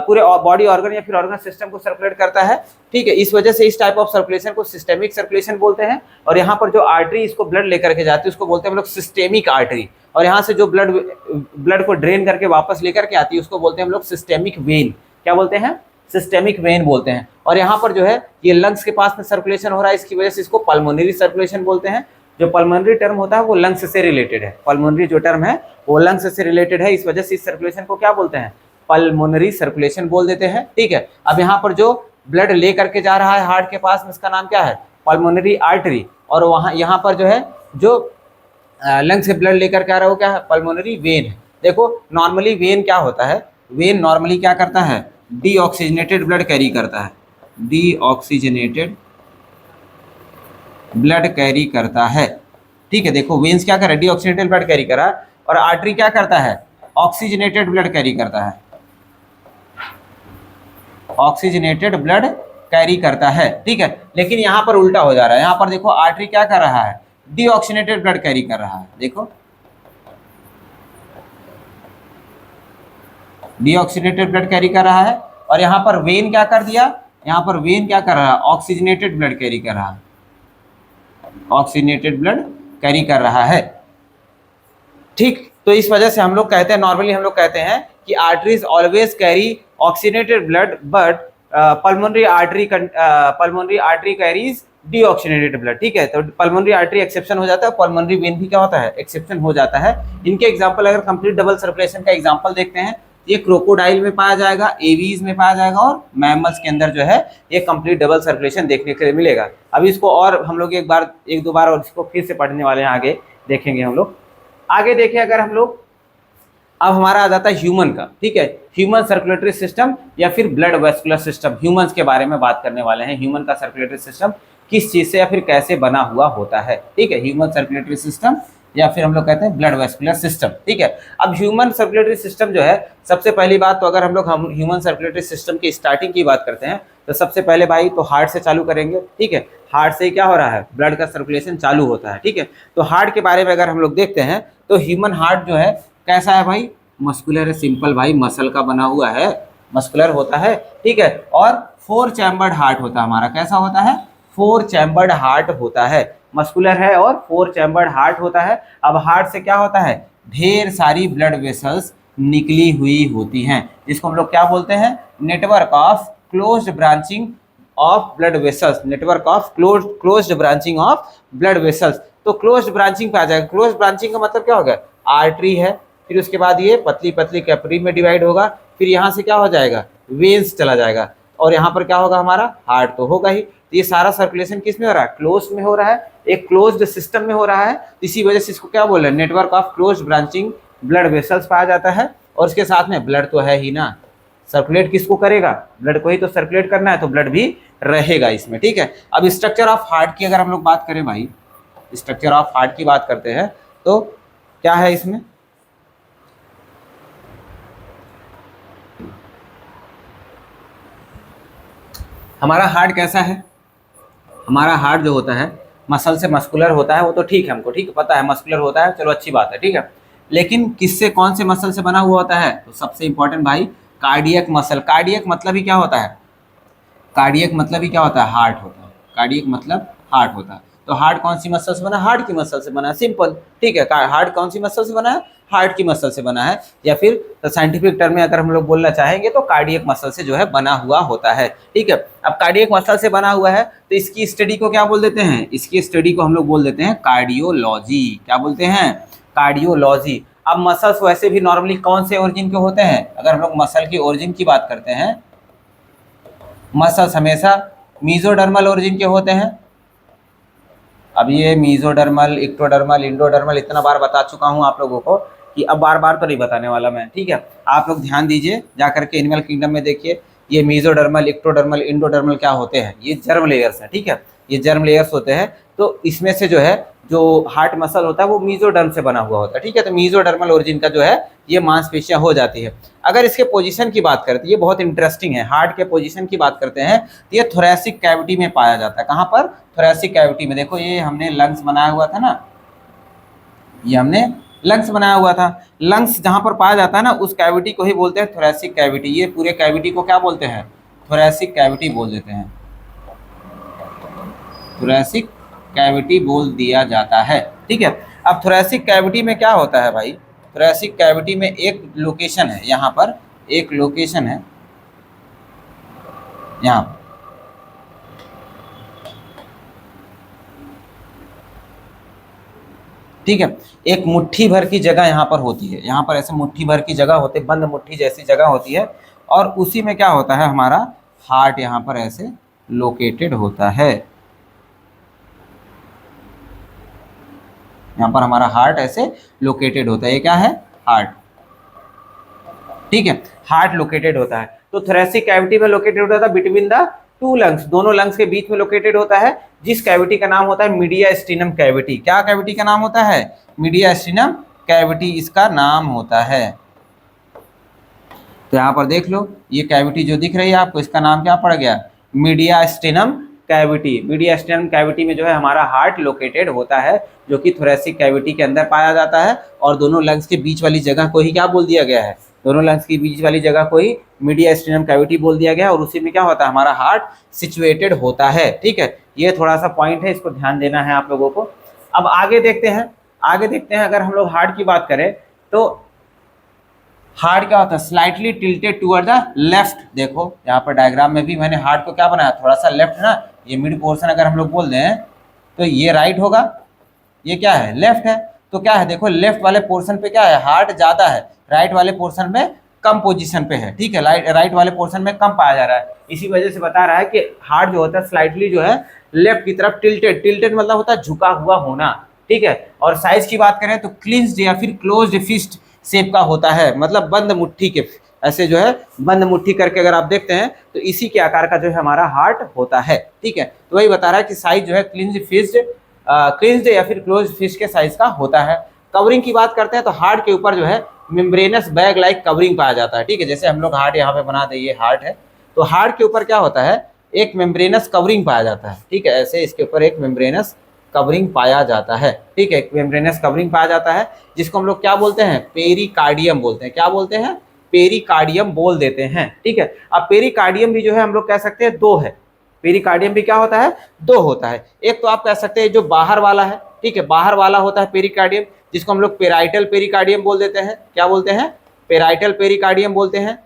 पूरे बॉडी ऑर्गन या फिर ऑर्गन सिस्टम को सर्कुलेट करता है, ठीक है। इस वजह से इस टाइप ऑफ सर्कुलेशन को सिस्टेमिक सर्कुलेशन बोलते हैं। और यहाँ पर जो आर्टरी इसको ब्लड लेकर के जाती है उसको बोलते हैं हम लोग सिस्टेमिक आर्टरी, और यहाँ से जो ब्लड को ड्रेन करके वापस लेकर के आती है उसको बोलते हैं हम लोग सिस्टेमिक वेन, क्या बोलते हैं, सिस्टेमिक वेन बोलते हैं। और यहाँ पर जो है ये लंग्स के पास में सर्कुलेशन हो रहा है, इसकी वजह से इसको पल्मोनरी सर्कुलेशन बोलते हैं। जो पल्मोनरी टर्म होता है वो लंग्स से रिलेटेड है, पल्मोनरी जो टर्म है वो लंग्स से रिलेटेड है, इस वजह से इस सर्कुलेशन को क्या बोलते हैं, पल्मोनरी सर्कुलेशन बोल देते हैं, ठीक है। अब यहाँ पर जो ब्लड ले करके जा रहा है हार्ट के पास में, इसका नाम क्या है, पल्मोनरी आर्टरी, और वहाँ यहाँ पर जो है जो लंग्स से ब्लड लेकर के आ रहा है वो क्या है, पल्मोनरी वेन है। देखो नॉर्मली वेन क्या होता है, वेन नॉर्मली क्या करता है, डीऑक्सीजनेटेड ब्लड कैरी करता है, डीऑक्सीजनेटेड ब्लड कैरी करता है, ठीक है। देखो वेन्स क्या कर रहा है, डीऑक्सीजनेटेड ब्लड कैरी कर रहा है, और आर्टरी क्या करता है, ऑक्सीजनेटेड ब्लड कैरी करता है, ऑक्सीजनेटेड ब्लड कैरी करता है, ठीक है। लेकिन यहाँ पर उल्टा हो जा रहा है, यहाँ पर देखो आर्टरी क्या कर रहा है, डीऑक्सीजनेटेड ब्लड कैरी कर रहा है, देखो डीऑक्सीजनेटेड ब्लड कैरी कर रहा है। और यहाँ पर वेन क्या कर दिया, यहाँ पर वेन क्या कर रहा है, ऑक्सीजनेटेड ब्लड कैरी कर रहा है, ऑक्सीजनेटेड ब्लड कैरी कर रहा है, ठीक। तो इस वजह से हम लोग कहते हैं, नॉर्मली हम लोग कहते हैं कि arteries always carry oxygenated blood, but pulmonary artery carries deoxygenated blood, ठीक है। तो पल्मोनरी आर्टरी एक्सेप्शन हो जाता है, पल्मोनरी वेन भी क्या होता है, एक्सेप्शन हो जाता है। इनके एग्जांपल अगर कंप्लीट डबल सर्कुलेशन का एग्जांपल देखते हैं, ये क्रोकोडाइल में पाया जाएगा, एवीज में पाया जाएगा, और मैमल्स के अंदर जो है ये कंप्लीट डबल सर्कुलेशन देखने के लिए मिलेगा। अभी इसको और हम लोग एक दो बार और इसको फिर से पढ़ने वाले हैं, आगे देखेंगे हम लोग। आगे देखें अगर हम लोग, अब हमारा आ जाता है ह्यूमन का, ठीक है, ह्यूमन सर्कुलेटरी सिस्टम या फिर ब्लड वेस्कुलर सिस्टम, ह्यूमंस के बारे में बात करने वाले हैं। ह्यूमन का सर्कुलेटरी सिस्टम किस चीज से या फिर कैसे बना हुआ होता है, ठीक है, ह्यूमन सर्कुलेटरी सिस्टम या फिर हम लोग कहते हैं ब्लड वेस्कुलर सिस्टम, ठीक है। अब ह्यूमन सर्कुलेटरी सिस्टम जो है, सबसे पहली बात तो अगर हम लोग ह्यूमन सर्कुलेटरी सिस्टम की स्टार्टिंग की बात करते हैं तो सबसे पहले भाई तो हार्ट से चालू करेंगे, ठीक है। हार्ट से क्या हो रहा है, ब्लड का सर्कुलेशन चालू होता है, ठीक है। तो हार्ट के बारे में अगर हम लोग देखते हैं तो ह्यूमन हार्ट जो है कैसा है भाई, मस्कुलर है, सिंपल भाई, मसल का बना हुआ है, मस्कुलर होता है, ठीक है। और 4 चैम्बर्ड हार्ट होता है हमारा, कैसा होता है, 4 चैम्बर्ड हार्ट होता है, मस्कुलर है और 4 चैम्बर्ड हार्ट होता है। अब हार्ट से क्या होता है, ढेर सारी ब्लड वेसल्स निकली हुई होती हैं, जिसको हम लोग क्या बोलते हैं, network of closed branching of blood vessels, network of closed branching of blood vessels. तो क्लोज्ड ब्रांचिंग पे आ जाएगा। क्लोज्ड ब्रांचिंग का मतलब क्या होगा, आर्टरी है, फिर उसके बाद ये पतली पतली कैपिलरी में डिवाइड होगा, फिर यहाँ से क्या हो जाएगा, वेन्स चला जाएगा, और यहाँ पर क्या होगा, हमारा हार्ट तो होगा ही। तो ये सारा सर्कुलेशन किस में हो रहा है, क्लोज में हो रहा है, एक क्लोज्ड सिस्टम में हो रहा है। इसी वजह से इसको क्या बोल रहे हैं, network of closed branching blood vessels पाया जाता है। और इसके साथ में ब्लड तो है ही ना, सर्कुलेट किसको करेगा, ब्लड को ही तो सर्कुलेट करना है, तो ब्लड भी रहेगा इसमें, ठीक है। अब स्ट्रक्चर ऑफ हार्ट की अगर हम लोग बात करें भाई, स्ट्रक्चर ऑफ हार्ट की बात करते हैं तो क्या है इसमें, हमारा हार्ट कैसा है, हमारा हार्ट जो होता है मसल से मस्कुलर होता है, वो तो ठीक है, हमको ठीक पता है मस्कुलर होता है, चलो अच्छी बात है, ठीक है। लेकिन किससे, कौन से मसल से बना हुआ होता है, तो सबसे इंपॉर्टेंट भाई कार्डियक मसल। कार्डियक मतलब ही क्या होता है, कार्डियक मतलब ही क्या होता है, हार्ट होता है। कार्डियक मतलब हार्ट होता है। तो हार्ट कौन सी मसल से बना है, हार्ट की मसल से बना है, सिंपल, ठीक है। हार्ट कौन सी मसल से बना है, हार्ट की मसल से बना है, या फिर साइंटिफिक टर्म में अगर हम लोग बोलना चाहेंगे तो कार्डियक मसल से जो है बना हुआ होता है, ठीक है। अब कार्डियक मसल से बना हुआ है तो इसकी स्टडी को क्या बोल देते हैं, इसकी स्टडी को हम लोग बोल देते हैं कार्डियोलॉजी। क्या बोलते हैं, कार्डियोलॉजी। अब मसल्स वैसे भी नॉर्मली कौन से ओरिजिन के होते हैं, अगर हम लोग मसल की ओरिजिन की बात करते हैं, मसल्स हमेशा मीजोडर्मल ओरिजिन के होते हैं। अब ये मीजोडर्मल, इक्टोडर्मल, इंडोडर्मल इतना बार बता चुका हूं आप लोगों को कि अब बार बार तो नहीं बताने वाला मैं, ठीक है। आप लोग ध्यान दीजिए, जा करके एनिमल किंगडम में देखिए, ये मीजोडर्मल, इक्टोडर्मल, इंडोडर्मल क्या होते हैं, ये जर्म लेयर्स हैं, ठीक है, ये जर्म लेयर्स होते हैं। तो इसमें से जो है जो हार्ट मसल होता है वो मीजोडर्म से बना हुआ होता है, ठीक है। तो मीजोडर्मल ओरिजिन का जो है ये मांसपेशियां हो जाती है। अगर इसके पोजीशन की बात करते हैं, ये बहुत इंटरेस्टिंग है, हार्ट के पोजीशन की बात करते हैं तो ये थोरैसिक कैविटी में पाया जाता है। कहाँ पर, थोरैसिक कैविटी में। देखो ये हमने लंग्स बनाया हुआ था ना, ये हमने लंग्स बनाया हुआ था। लंग्स जहाँ पर पाया जाता है ना, उस कैविटी को ही बोलते हैं थोरैसिक कैविटी। ये पूरे कैविटी को क्या बोलते हैं, थोरैसिक कैविटी बोल देते हैं, थोरैसिक कैविटी बोल दिया जाता है, ठीक है। अब थोरैसिक कैविटी में क्या होता है भाई, थोरैसिक कैविटी में एक लोकेशन है, यहाँ पर एक लोकेशन है, यहाँ ठीक है, एक मुट्ठी भर की जगह यहाँ पर होती है, यहाँ पर ऐसे मुट्ठी भर की जगह होती है, बंद मुट्ठी जैसी जगह होती है, और उसी में क्या होता है, हमारा हार्ट यहाँ पर ऐसे लोकेटेड होता है। यहाँ पर हमारा हार्ट ऐसे लोकेटेड होता है, ये क्या है, हार्ट, ठीक है, हार्ट लोकेटेड होता है। तो थोरैसिक कैविटी में लोकेटेड होता है बिटवीन द टू लंग्स, दोनों लंग्स के बीच में लोकेटेड होता है, जिस कैविटी का नाम होता है मीडियास्टिनम कैविटी। क्या कैविटी का नाम होता है, मीडियास्टिनम कैविटी इसका नाम होता है। तो यहाँ पर देख लो, ये कैविटी जो दिख रही है आपको, इसका नाम क्या पड़ गया, मीडियास्टिनम कैविटी। मीडियास्टिनम कैविटी में जो है हमारा हार्ट लोकेटेड होता है, जो कि थोरैसिक कैविटी के अंदर पाया जाता है, और दोनों लंग्स के बीच वाली जगह को ही क्या बोल दिया गया है, दोनों लंग्स की बीच वाली जगह को ही मीडियास्टिनम कैविटी बोल दिया गया है, और उसी में क्या होता है, हमारा हार्ट सिचुएटेड होता है, ठीक है। ये थोड़ा सा पॉइंट है, इसको ध्यान देना है आप लोगों को। अब आगे देखते हैं, आगे देखते हैं, अगर हम लोग हार्ट की बात करें तो हार्ट क्या होता है, slightly tilted toward the left. देखो यहाँ पर डायग्राम में भी मैंने हार्ट को क्या बनाया, थोड़ा सा लेफ्ट ना, ये मिड पोर्शन अगर हम लोग बोल दें तो ये राइट होगा, ये क्या है, लेफ्ट है। तो क्या है, देखो लेफ्ट वाले पोर्शन पे क्या है, हार्ट ज्यादा है, राइट वाले पोर्शन में कम पोजीशन पे है, ठीक है, राइट वाले पोर्शन में कम पाया जा रहा है। इसी वजह से बता रहा है कि हार्ट जो होता है स्लाइटली जो है लेफ्ट की तरफ टिल्टेड, टिल्टेड मतलब होता है झुका हुआ होना, ठीक है। और साइज की बात करें तो क्लिंज्ड या फिर क्लोज्ड फिस्ट शेप का होता है, मतलब बंद मुट्ठी के, ऐसे जो है बंद मुट्ठी करके अगर आप देखते हैं तो इसी के आकार का जो है हमारा हार्ट होता है, ठीक है। तो वही बता रहा है कि साइज जो है क्लिंज्ड या फिर क्लोज्ड फिस्ट के साइज का होता है। कवरिंग की बात करते हैं तो हार्ट के ऊपर जो है मेम्ब्रेनस बैग लाइक कवरिंग पाया जाता है, ठीक है। जैसे हम लोग हार्ट यहाँ पे बना दे, ये हार्ट है, तो हार्ट के ऊपर क्या होता है, एक मेम्ब्रेनस कवरिंग पाया जाता है, ठीक है, ऐसे इसके ऊपर एक मेम्ब्रेनस कवरिंग पाया जाता है, ठीक है, एक मेम्ब्रेनस कवरिंग पाया जाता है, जिसको हम लोग क्या बोलते हैं, पेरिकार्डियम बोलते हैं। क्या बोलते हैं, पेरिकार्डियम बोल देते हैं, ठीक है। अब पेरिकार्डियम भी जो है हम लोग कह सकते हैं दो है, पेरिकार्डियम भी क्या होता है, दो होता है। एक तो आप कह सकते हैं जो बाहर वाला है, ठीक है, बाहर वाला होता है पेरिकार्डियम, जिसको हम लोग पेराइटल पेरिकार्डियम बोल देते हैं। क्या बोलते हैं, पेराइटल पेरिकार्डियम बोलते हैं,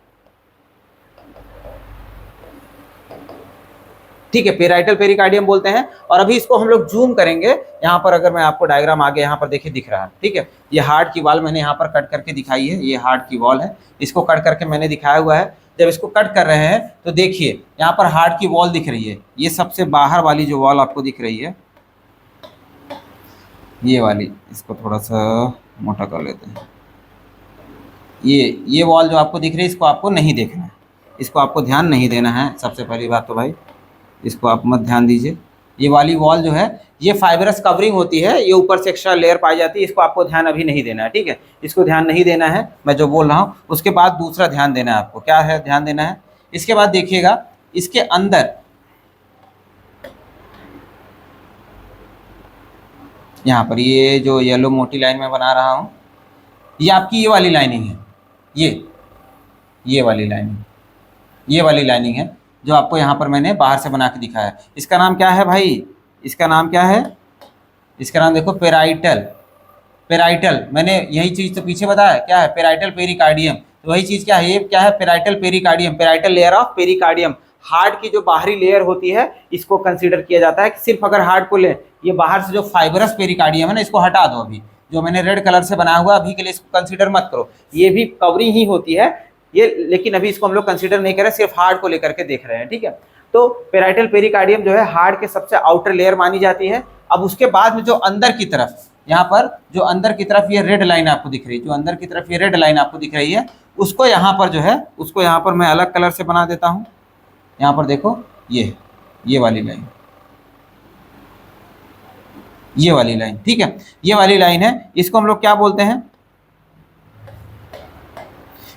ठीक है, पेराइटल पेरिकार्डियम बोलते हैं। और अभी इसको हम लोग जूम करेंगे, यहाँ पर अगर मैं आपको डायग्राम आगे यहाँ पर देखिए दिख रहा है, ठीक है, ये हार्ट की वॉल मैंने यहाँ पर कट करके दिखाई है, ये हार्ट की वॉल है, इसको कट करके मैंने दिखाया हुआ है। जब इसको कट कर रहे हैं तो देखिए यहाँ पर हार्ट की वॉल दिख रही है, ये सबसे बाहर वाली जो वॉल आपको दिख रही है, ये वाली, इसको थोड़ा सा मोटा कर लेते हैं। ये वॉल जो आपको दिख रही है, इसको आपको नहीं देखना है, इसको आपको ध्यान नहीं देना है। सबसे पहली बात तो भाई इसको आप मत ध्यान दीजिए। ये वाली वॉल जो है ये फाइबरस कवरिंग होती है, ये ऊपर से एक्स्ट्रा लेयर पाई जाती है, इसको आपको ध्यान अभी नहीं देना है, ठीक है, इसको ध्यान नहीं देना है मैं जो बोल रहा हूँ। उसके बाद दूसरा ध्यान देना है आपको, क्या है ध्यान देना है, इसके बाद देखिएगा इसके अंदर यहाँ पर ये जो येलो मोटी लाइन में बना रहा हूँ, ये आपकी ये वाली लाइनिंग है, ये वाली लाइनिंग, ये वाली लाइनिंग है जो आपको यहाँ पर मैंने बाहर से बना के दिखाया है। इसका नाम क्या है भाई, इसका नाम क्या है, इसका नाम देखो पेराइटल। पेराइटल मैंने यही चीज़ तो पीछे बताया, क्या है, पेराइटल पेरिकार्डियम। तो वही चीज़ क्या है, ये क्या है, parietal pericardium, parietal layer of pericardium. Heart की जो बाहरी लेयर होती है इसको कंसीडर किया जाता है कि सिर्फ अगर हार्ट को ले, ये बाहर से जो फाइबरस पेरिकार्डियम है ना, इसको हटा दो, अभी जो मैंने रेड कलर से बनाया हुआ अभी के लिए इसको कंसीडर मत करो, ये भी कवरिंग ही होती है ये, लेकिन अभी इसको हम लोग कंसीडर नहीं कर रहे, सिर्फ हार्ट को लेकर के देख रहे हैं, ठीक है। तो पेराइटल पेरिकार्डियम जो है हार्ट के सबसे आउटर लेयर मानी जाती है। अब उसके बाद में जो अंदर की तरफ, यहाँ पर जो अंदर की तरफ ये रेड लाइन आपको दिख रही है, जो अंदर की तरफ ये रेड लाइन आपको दिख रही है, उसको यहाँ पर जो है, उसको यहाँ पर मैं अलग कलर से बना देता हूँ। यहाँ पर देखो ये वाली लाइन, ये वाली लाइन, ठीक है, ये वाली लाइन है, इसको हम लोग क्या बोलते हैं,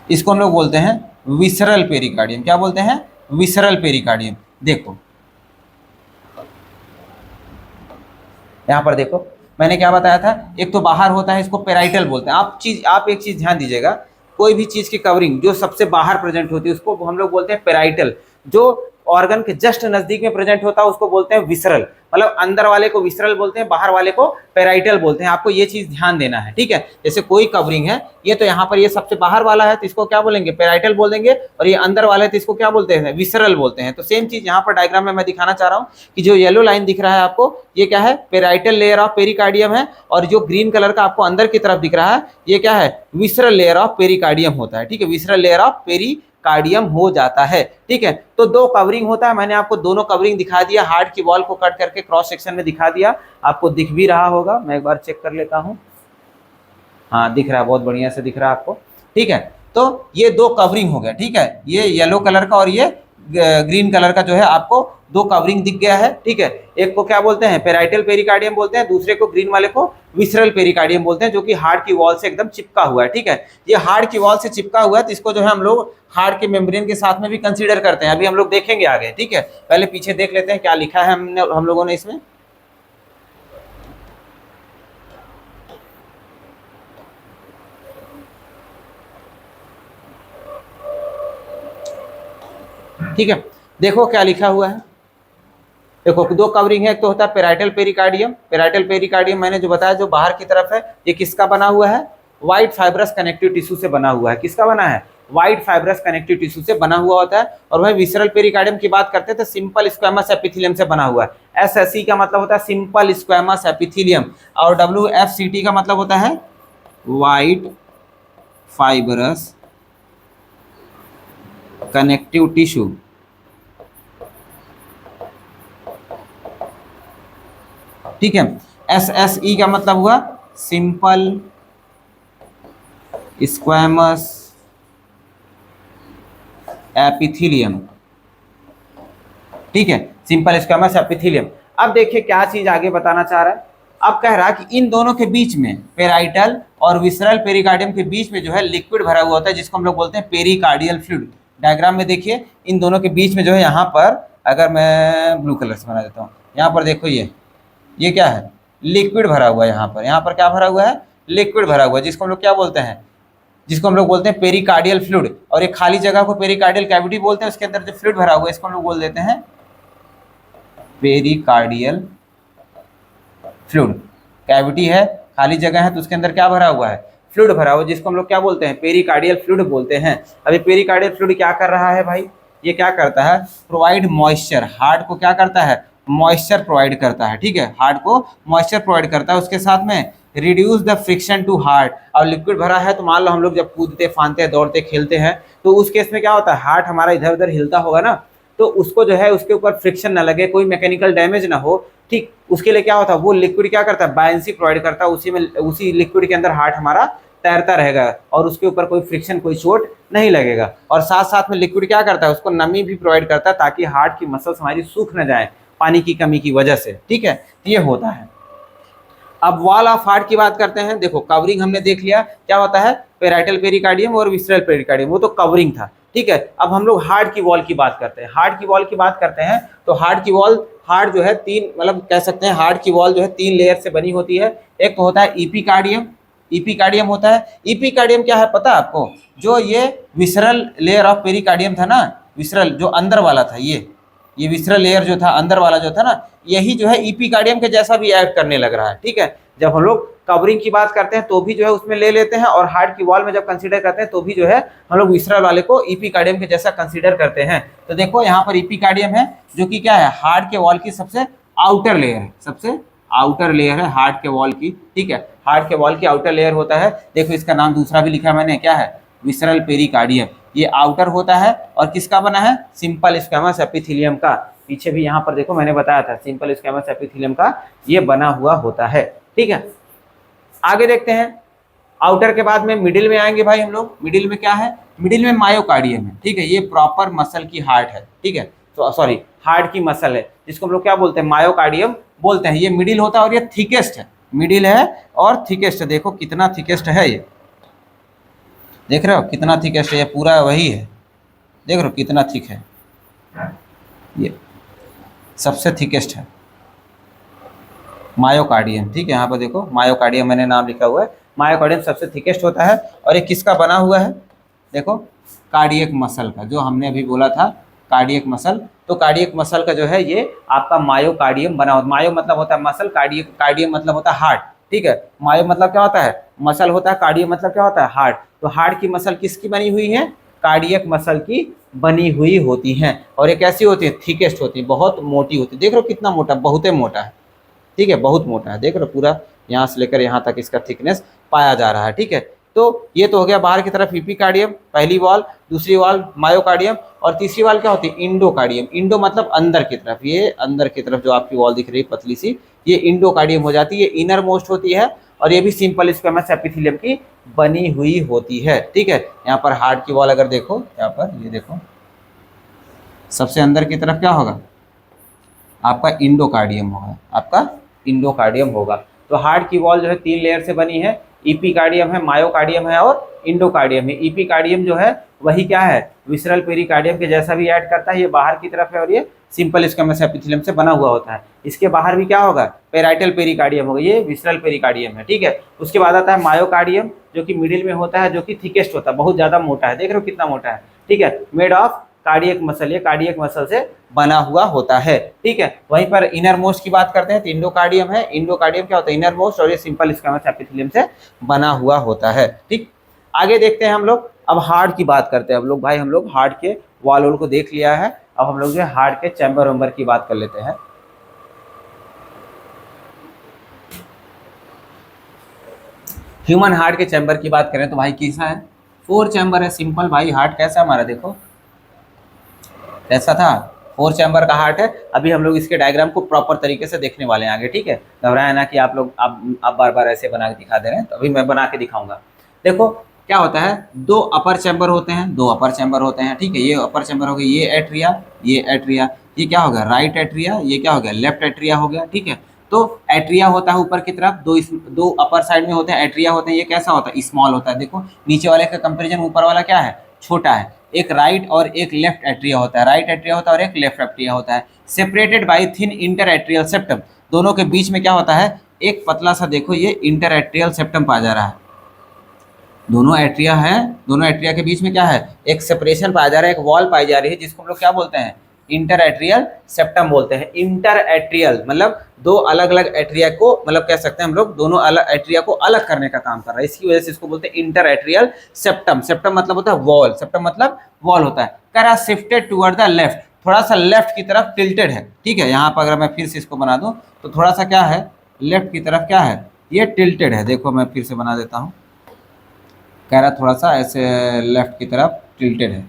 इसको हम लोग बोलते हैं विसरल पेरिकार्डियम। क्या बोलते हैं, विसरल पेरिकार्डियम। देखो यहां पर देखो मैंने क्या बताया था, एक तो बाहर होता है, इसको पेराइटल बोलते हैं। आप एक चीज ध्यान दीजिएगा, कोई भी चीज की कवरिंग जो सबसे बाहर प्रेजेंट होती है उसको हम लोग बोलते हैं पेराइटल, जो ऑर्गन के जस्ट नजदीक में प्रेजेंट होता है उसको बोलते हैं विसरल। मतलब अंदर वाले को विसरल बोलते हैं, बाहर वाले को पेराइटल बोलते हैं। आपको ये चीज ध्यान देना है, ठीक है। जैसे कोई कवरिंग है, ये तो यहाँ पर ये सबसे बाहर वाला है तो इसको क्या बोलेंगे, पेराइटल बोल देंगे, और ये अंदर वाला है तो इसको क्या बोलते हैं, विसरल बोलते हैं। तो सेम चीज यहाँ पर डायग्राम में मैं दिखाना चाह रहा हूँ कि जो येलो लाइन दिख रहा है आपको, ये क्या है, पेराइटल लेयर ऑफ पेरिकार्डियम है, और जो ग्रीन कलर का आपको अंदर की तरफ दिख रहा है ये क्या है, विसरल लेयर ऑफ पेरिकार्डियम होता है, ठीक है, विसरल लेयर ऑफ पेरिकार्डियम हो जाता है, ठीक है। तो दो कवरिंग होता है, मैंने आपको दोनों कवरिंग दिखा दिया, हार्ट की वॉल को कट करके क्रॉस सेक्शन में दिखा दिया, आपको दिख भी रहा होगा, मैं एक बार चेक कर लेता हूं, हाँ दिख रहा है, बहुत बढ़िया से दिख रहा है आपको, ठीक है। तो ये दो कवरिंग हो गया, ठीक है, ये येलो कलर का और ये ग्रीन कलर का जो है आपको दो कवरिंग दिख गया है, ठीक है। एक को क्या बोलते हैं, पेराइटल पेरिकार्डियम बोलते हैं, दूसरे को ग्रीन वाले को विसरल पेरिकार्डियम बोलते हैं, जो कि हार्ट की वॉल से एकदम चिपका हुआ है, ठीक है। ये हार्ट की वॉल से चिपका हुआ है तो इसको जो है हम लोग हार्ट के मेम्ब्रेन के साथ में भी कंसीडर करते हैं, अभी हम लोग देखेंगे आगे, ठीक है। पहले पीछे देख लेते हैं क्या लिखा है हम लोगों ने इसमें। ठीक है, देखो क्या लिखा हुआ है, देखो दो कवरिंग है, एक तो होता है पेराइटल पेरिकार्डियम। पेराइटल पेरिकार्डियम मैंने जो बताया जो बाहर की तरफ है, ये किसका बना हुआ है, वाइट फाइब्रस कनेक्टिव टिश्यू से बना हुआ है। किसका बना है, वाइट फाइब्रस कनेक्टिव टिश्यू से बना हुआ होता है। और वह विसरल पेरिकार्डियम की बात करते हैं तो सिंपल स्क्वेमस एपिथेलियम से बना हुआ है। SSE का मतलब होता है सिंपल स्क्वेमस एपिथेलियम, और WFCT का मतलब होता है वाइट फाइब्रस कनेक्टिव टिश्यू, ठीक है। SSE का मतलब हुआ सिंपल स्क्वेमस एपिथेलियम, ठीक है, सिंपल स्क्वेमस एपिथेलियम। अब देखिए क्या चीज आगे बताना चाह रहा है, अब कह रहा है कि इन दोनों के बीच में, पेराइटल और विसरल पेरिकार्डियम के बीच में जो है लिक्विड भरा हुआ होता है, जिसको हम लोग बोलते हैं पेरिकार्डियल फ्लूइड। डायग्राम में देखिए इन दोनों के बीच में जो है, यहाँ पर अगर मैं ब्लू कलर से बना देता हूँ, यहाँ पर देखो ये क्या है, लिक्विड भरा हुआ है। यहाँ पर क्या भरा हुआ है, लिक्विड भरा हुआ है, जिसको हम लोग क्या बोलते हैं, जिसको हम लोग बोलते हैं पेरिकार्डियल फ्लूइड। और एक खाली जगह को पेरिकार्डियल कैविटी बोलते हैं, उसके अंदर जो फ्लूइड भरा हुआ है इसको हम लोग बोल देते हैं पेरिकार्डियल फ्लूइड। कैविटी है, खाली जगह है, तो उसके अंदर क्या भरा हुआ है, फ्लूइड भरा हुआ, जिसको हम लोग क्या बोलते हैं, पेरिकार्डियल फ्लूइड बोलते हैं। अभी पेरिकार्डियल फ्लूइड क्या कर रहा है भाई, ये क्या करता है, प्रोवाइड मॉइस्चर, हार्ट को क्या करता है, मॉइस्चर प्रोवाइड करता है, ठीक है, हार्ट को मॉइस्चर प्रोवाइड करता है। उसके साथ में reduce the friction to heart. और लिक्विड भरा है तो मान लो हम लोग जब कूदते फांदते हैं, दौड़ते खेलते हैं, तो उस केस में क्या होता है, हार्ट हमारा इधर उधर हिलता होगा ना, तो उसको जो है उसके ऊपर फ्रिक्शन ना लगे, कोई मैकेनिकल डैमेज ना हो, ठीक, उसके लिए क्या होता है, वो लिक्विड क्या करता है, बायंसी प्रोवाइड करता है, उसी में उसी लिक्विड के अंदर हार्ट हमारा तैरता रहेगा और उसके ऊपर कोई फ्रिक्शन, कोई चोट नहीं लगेगा। और साथ साथ में लिक्विड क्या करता है, उसको नमी भी प्रोवाइड करता है ताकि हार्ट की मसल्स हमारी सूख न जाए पानी की कमी की वजह से, ठीक है, ये होता है। अब वॉल ऑफ हार्ट की बात करते हैं। देखो कवरिंग हमने देख लिया, क्या होता है, पेराइटल पेरिकार्डियम और विसरल पेरिकार्डियम, वो तो कवरिंग था, ठीक है। अब हम लोग हार्ट की वॉल की बात करते हैं। हार्ट की वॉल की बात करते हैं तो हार्ट की वॉल, हार्ट जो है तीन, मतलब कह सकते हैं हार्ट की वॉल जो है तीन लेयर से बनी होती है। एक तो होता है इपिकार्डियम, इपिकार्डियम होता है। इपिकार्डियम क्या है पता है आपको, जो ये विसरल लेयर ऑफ पेरिकार्डियम था ना, विसरल जो अंदर वाला था, ये विसरल लेयर जो था अंदर वाला जो था ना, यही जो है इपिकार्डियम के जैसा भी एक्ट करने लग रहा है, ठीक है। जब हम लोग कवरिंग की बात करते हैं तो भी जो है उसमें ले लेते हैं, और हार्ट की वॉल में जब कंसीडर करते हैं तो भी जो है हम लोग विसरल वाले को इपिकार्डियम के जैसा कंसीडर करते हैं। तो देखो यहाँ पर इपिकार्डियम है जो कि क्या है, हार्ट के वॉल की सबसे आउटर लेयर है, सबसे आउटर लेयर है हार्ट के वॉल की, ठीक है, हार्ट के वॉल की आउटर लेयर होता है। देखो इसका नाम दूसरा भी लिखा मैंने, क्या है, विसरल पेरिकार्डियम। ये आउटर होता है और किसका बना है, सिंपल स्क्वैमस एपिथेलियम का। पीछे भी यहाँ पर देखो मैंने बताया था, सिंपल स्क्वैमस एपिथेलियम का ये बना हुआ होता है, ठीक है। आगे देखते हैं, आउटर के बाद में मिडिल में आएंगे भाई हम लोग। मिडिल में क्या है, मिडिल में मायोकार्डियम है, ठीक है, ये प्रॉपर मसल की हार्ट है, ठीक है, तो सॉरी हार्ट की मसल है, जिसको हम लोग क्या बोलते हैं, मायोकार्डियम बोलते हैं। ये मिडिल होता है और ये थिकेस्ट है, मिडिल है और थिकेस्ट है। देखो कितना थिकेस्ट है, ये देख रहे हो कितना थिकेस्ट है, ये पूरा वही है, देख रहे हो कितना थिक है, ये सबसे थिकेस्ट है मायोकार्डियम, ठीक है। यहाँ पर देखो मायोकार्डियम मैंने नाम लिखा हुआ है, मायोकार्डियम सबसे थिकेस्ट होता है। और ये किसका बना हुआ है, देखो कार्डियक मसल का, जो हमने अभी बोला था कार्डियक मसल, तो कार्डियक मसल का जो है ये आपका मायोकार्डियम बना होता है। मायो मतलब होता है मसल, कार्डियम मतलब होता है हार्ट, ठीक है। मायो मतलब क्या होता है, मसल होता है, कार्डियम मतलब क्या होता है, हार्ट। तो हार्ट की मसल किसकी बनी हुई है, कार्डियक मसल की बनी हुई होती हैं। और ये कैसी होती है, थिकेस्ट होती है, बहुत मोटी होती है। देख रहे हो कितना मोटा, बहुत ही मोटा है, ठीक है, बहुत मोटा है, देख रहे हो पूरा यहाँ से लेकर यहाँ तक इसका थिकनेस पाया जा रहा है, ठीक है। तो ये तो हो गया बाहर की तरफ इपिकार्डियम, पहली वॉल, दूसरी वॉल मायोकार्डियम, और तीसरी वॉल क्या होती है, इंडोकार्डियम। इंडो मतलब अंदर की तरफ, ये अंदर की तरफ जो आपकी वॉल दिख रही है पतली सी, ये इंडोकार्डियम हो जाती है, ये इनर मोस्ट होती है, और ये भी सिंपल स्क्वैमस एपिथेलियम की बनी हुई होती है, ठीक है। यहाँ पर हार्ट की वॉल अगर देखो, यहाँ पर ये देखो सबसे अंदर की तरफ क्या होगा, आपका इंडोकार्डियम होगा, आपका इंडोकार्डियम होगा। तो हार्ट की वॉल जो है तीन लेयर से बनी है, इपिकार्डियम है, मायोकार्डियम है और इंडोकार्डियम है। इपिकार्डियम जो है वही क्या है, विसरल पेरिकार्डियम के जैसा भी ऐड करता है, ये बाहर की तरफ है और ये सिंपल स्क्वैमस एपिथेलियम से बना हुआ होता है। इसके बाहर भी क्या होगा, पेराइटल पेरिकार्डियम होगा, ये विसरल पेरिकार्डियम है, ठीक है। उसके बाद आता है मायोकार्डियम, जो कि मिडिल में होता है, जो कि थिकेस्ट होता है, बहुत ज्यादा मोटा है, देख रहे हो कितना मोटा है, ठीक है, मेड ऑफ कार्डियक मसल, ये कार्डियक मसल से बना हुआ होता है, ठीक है। वहीं पर इनर मोस्ट की बात करते हैं तो इंडोकार्डियम है। इंडोकार्डियम क्या होता है, इनर मोस्ट, और ये सिंपल स्क्वैमस एपिथेलियम से बना हुआ होता है, ठीक। आगे देखते हैं हम लोग, अब हार्ट की बात करते हैं हम लोग भाई। हम लोग हार्ट के वॉल को देख लिया है, अब हम लोग जो है हार्ट के चैम्बर वैम्बर की बात कर लेते हैं। ह्यूमन हार्ट के चैम्बर की बात करें तो भाई कैसा है, 4 चैम्बर है, सिंपल भाई हार्ट कैसा हमारा, देखो कैसा था, 4 चैम्बर का हार्ट है। अभी हम लोग इसके डायग्राम को प्रॉपर तरीके से देखने वाले हैं आगे, ठीक है। घबराए ना कि आप लोग आप बार बार ऐसे बना के दिखा दे रहे हैं, तो अभी मैं बना के दिखाऊंगा। देखो क्या होता है, 2 अपर चैम्बर होते हैं, 2 अपर चैम्बर होते हैं, ठीक है। ये अपर चैम्बर हो गया, ये एट्रिया, ये एट्रिया, ये क्या हो गया, राइट एट्रिया, ये क्या हो गया, लेफ्ट एट्रिया हो गया, ठीक है। तो एट्रिया होता है ऊपर की तरफ, दो अपर साइड में होते हैं एट्रिया होते हैं। ये कैसा होता है, स्मॉल होता है। देखो नीचे वाले का कंपेरिजन ऊपर वाला क्या है, छोटा है। एक राइट और एक लेफ्ट एट्रिया होता है, राइट एट्रिया होता है और एक लेफ्ट एट्रिया होता है, separated by thin inter atrial septum. दोनों के बीच में क्या होता है, एक पतला सा, देखो ये इंटर एट्रियल सेप्टम पाया जा रहा है, दोनों एट्रिया है, दोनों एट्रिया के बीच में क्या है, एक सेपरेशन पाया जा रहा है, एक वॉल पाई जा रही है, जिसको हम लोग क्या बोलते हैं, इंटर एट्रियल सेप्टम बोलते हैं। इंटर एट्रियल मतलब दो अलग अलग एट्रिया को, मतलब कह सकते हैं हम लोग दोनों अलग एट्रिया को अलग करने का काम कर रहा है, इसकी वजह से इसको बोलते हैं इंटर एट्रियल सेप्टम। सेप्टम मतलब होता है वॉल, सेप्टम मतलब वॉल होता है। कह रहा शिफ्टेड टुवर्ड द लेफ्ट, थोड़ा सा लेफ्ट की तरफ टिल्टेड है, ठीक है। यहाँ पर अगर मैं फिर से इसको बना दूं तो थोड़ा सा क्या है, लेफ्ट की तरफ क्या है, ये टिल्टेड है। देखो मैं फिर से बना देता हूँ, कह रहा थोड़ा सा ऐसे लेफ्ट की तरफ टिल्टेड है,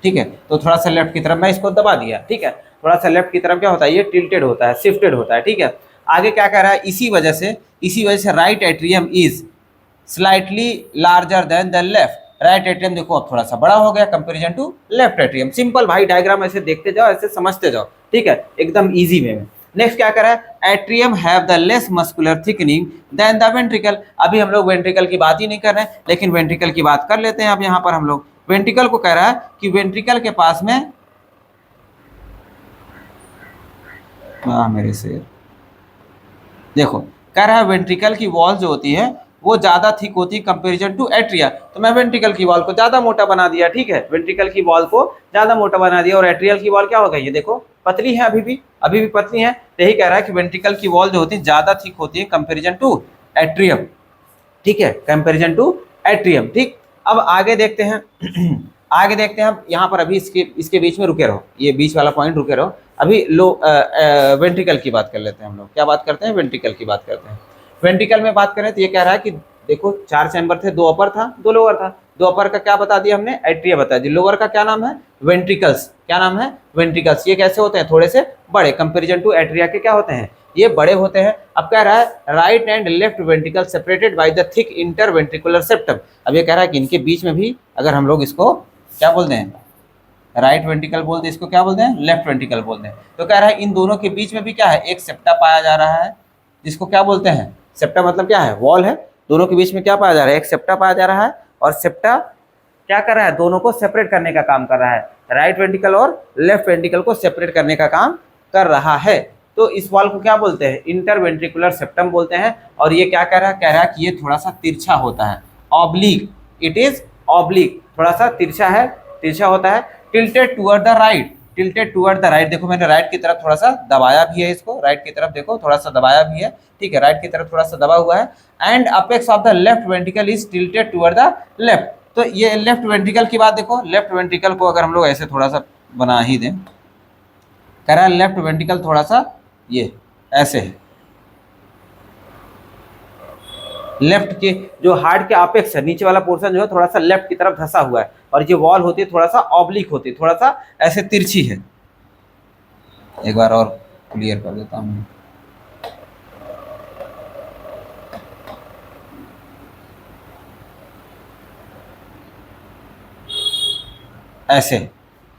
ठीक है। तो थोड़ा सा लेफ्ट की तरफ मैं इसको दबा दिया, ठीक है। थोड़ा सा लेफ्ट की तरफ क्या होता है, ये टिल्टेड होता है, शिफ्टेड होता है, ठीक है। आगे क्या कह रहा है, इसी वजह से right atrium is slightly larger than the left. Right atrium देखो अब थोड़ा सा बड़ा हो गया comparison to left atrium. Simple भाई, डायग्राम ऐसे देखते जाओ, ऐसे समझते जाओ, ठीक है, एकदम इजी वे में। नेक्स्ट क्या कर रहा है, atrium have the less muscular thickening than the ventricle. अभी हम लोग वेंट्रिकल की बात ही नहीं कर रहे हैं, लेकिन वेंट्रिकल की बात कर लेते हैं। अब यहाँ पर हम लोग वेंट्रिकल को कह रहा है कि वेंट्रिकल के पास में मेरे से देखो, कह रहा है वेंट्रिकल की वॉल जो होती है वो ज्यादा थिक होती है कंपेरिजन टू एट्रिया। तो मैं वेंट्रिकल की वॉल को ज्यादा मोटा बना दिया, ठीक है, वेंट्रिकल की वॉल को ज्यादा मोटा बना दिया। और एट्रियल की वॉल क्या हो गई, ये देखो पतली है, अभी भी पतली है। तो यही कह रहा है कि वेंट्रिकल की वॉल जो होती है ज्यादा थिक होती है कंपेरिजन टू एट्रियम, ठीक है, कंपेरिजन टू एट्रियम, ठीक। अब आगे देखते हैं आगे देखते हैं। अब यहाँ पर अभी इसके बीच में रुके रहो, ये बीच वाला पॉइंट रुके रहो। अभी वेंट्रिकल की बात कर लेते हैं हम लोग। क्या बात करते हैं, वेंट्रिकल की बात करते हैं। वेंट्रिकल में बात करें तो ये कह रहा है कि देखो 4 चैम्बर थे, 2 अपर था 2 लोअर था। 2 अपर का क्या बता दिया हमने, एट्रिया बता दिया। लोअर का क्या नाम है, वेंट्रिकल्स। क्या नाम है, वेंट्रिकल्स। ये कैसे होते हैं, थोड़े से बड़े, कंपेरिजन टू एट्रिया के क्या होते हैं, ये बड़े होते हैं। अब कह रहा है right and left ventricle separated by the thick inter ventricular septum. अब ये कह रहा है कि इनके बीच में भी अगर हम लोग इसको क्या बोलते हैं, राइट वेंट्रिकल बोलते हैं, इसको क्या बोलते हैं, लेफ्ट वेंट्रिकल बोलते हैं। तो कह रहा है इन दोनों के बीच में भी क्या है, एक सेप्टा पाया जा रहा है, जिसको क्या बोलते हैं, सेप्टा मतलब क्या है, वॉल है। दोनों के बीच में क्या पाया जा रहा है, एक सेप्टा पाया जा रहा है। और सेप्टा क्या कर रहा है, दोनों को सेपरेट करने का काम कर रहा है, राइट वेंट्रिकल और लेफ्ट वेंट्रिकल को सेपरेट करने का काम कर रहा है। तो इस वॉल को क्या बोलते हैं, इंटरवेंट्रिकुलर सेप्टम बोलते हैं। और ये क्या कह रहा है, कह रहा है कि ये थोड़ा सा तिरछा होता है, ऑब्लिक, इट इज ऑब्लिक, थोड़ा सा तिरछा है, तिरछा होता है। Tilted toward the right, tilted toward the right. देखो मैंने राइट की तरफ थोड़ा सा दबाया भी है इसको, राइट की तरफ देखो थोड़ा सा दबाया भी है, ठीक है, राइट की तरफ थोड़ा सा दबा हुआ है। And apex of the left ventricle is tilted toward the left. तो ये लेफ्ट वेंट्रिकल की बात देखो, लेफ्ट वेंट्रिकल को अगर हम लोग ऐसे थोड़ा सा बना ही दें, कह रहा है लेफ्ट वेंट्रिकल थोड़ा सा ये ऐसे है, लेफ्ट के जो हार्ट के अपेक्स है, नीचे वाला पोर्शन जो है थोड़ा सा लेफ्ट की तरफ धंसा हुआ है। और ये वॉल होती है थोड़ा सा ऑब्लिक होती है, थोड़ा सा ऐसे तिरछी है। एक बार और क्लियर कर देता हूँ, ऐसे,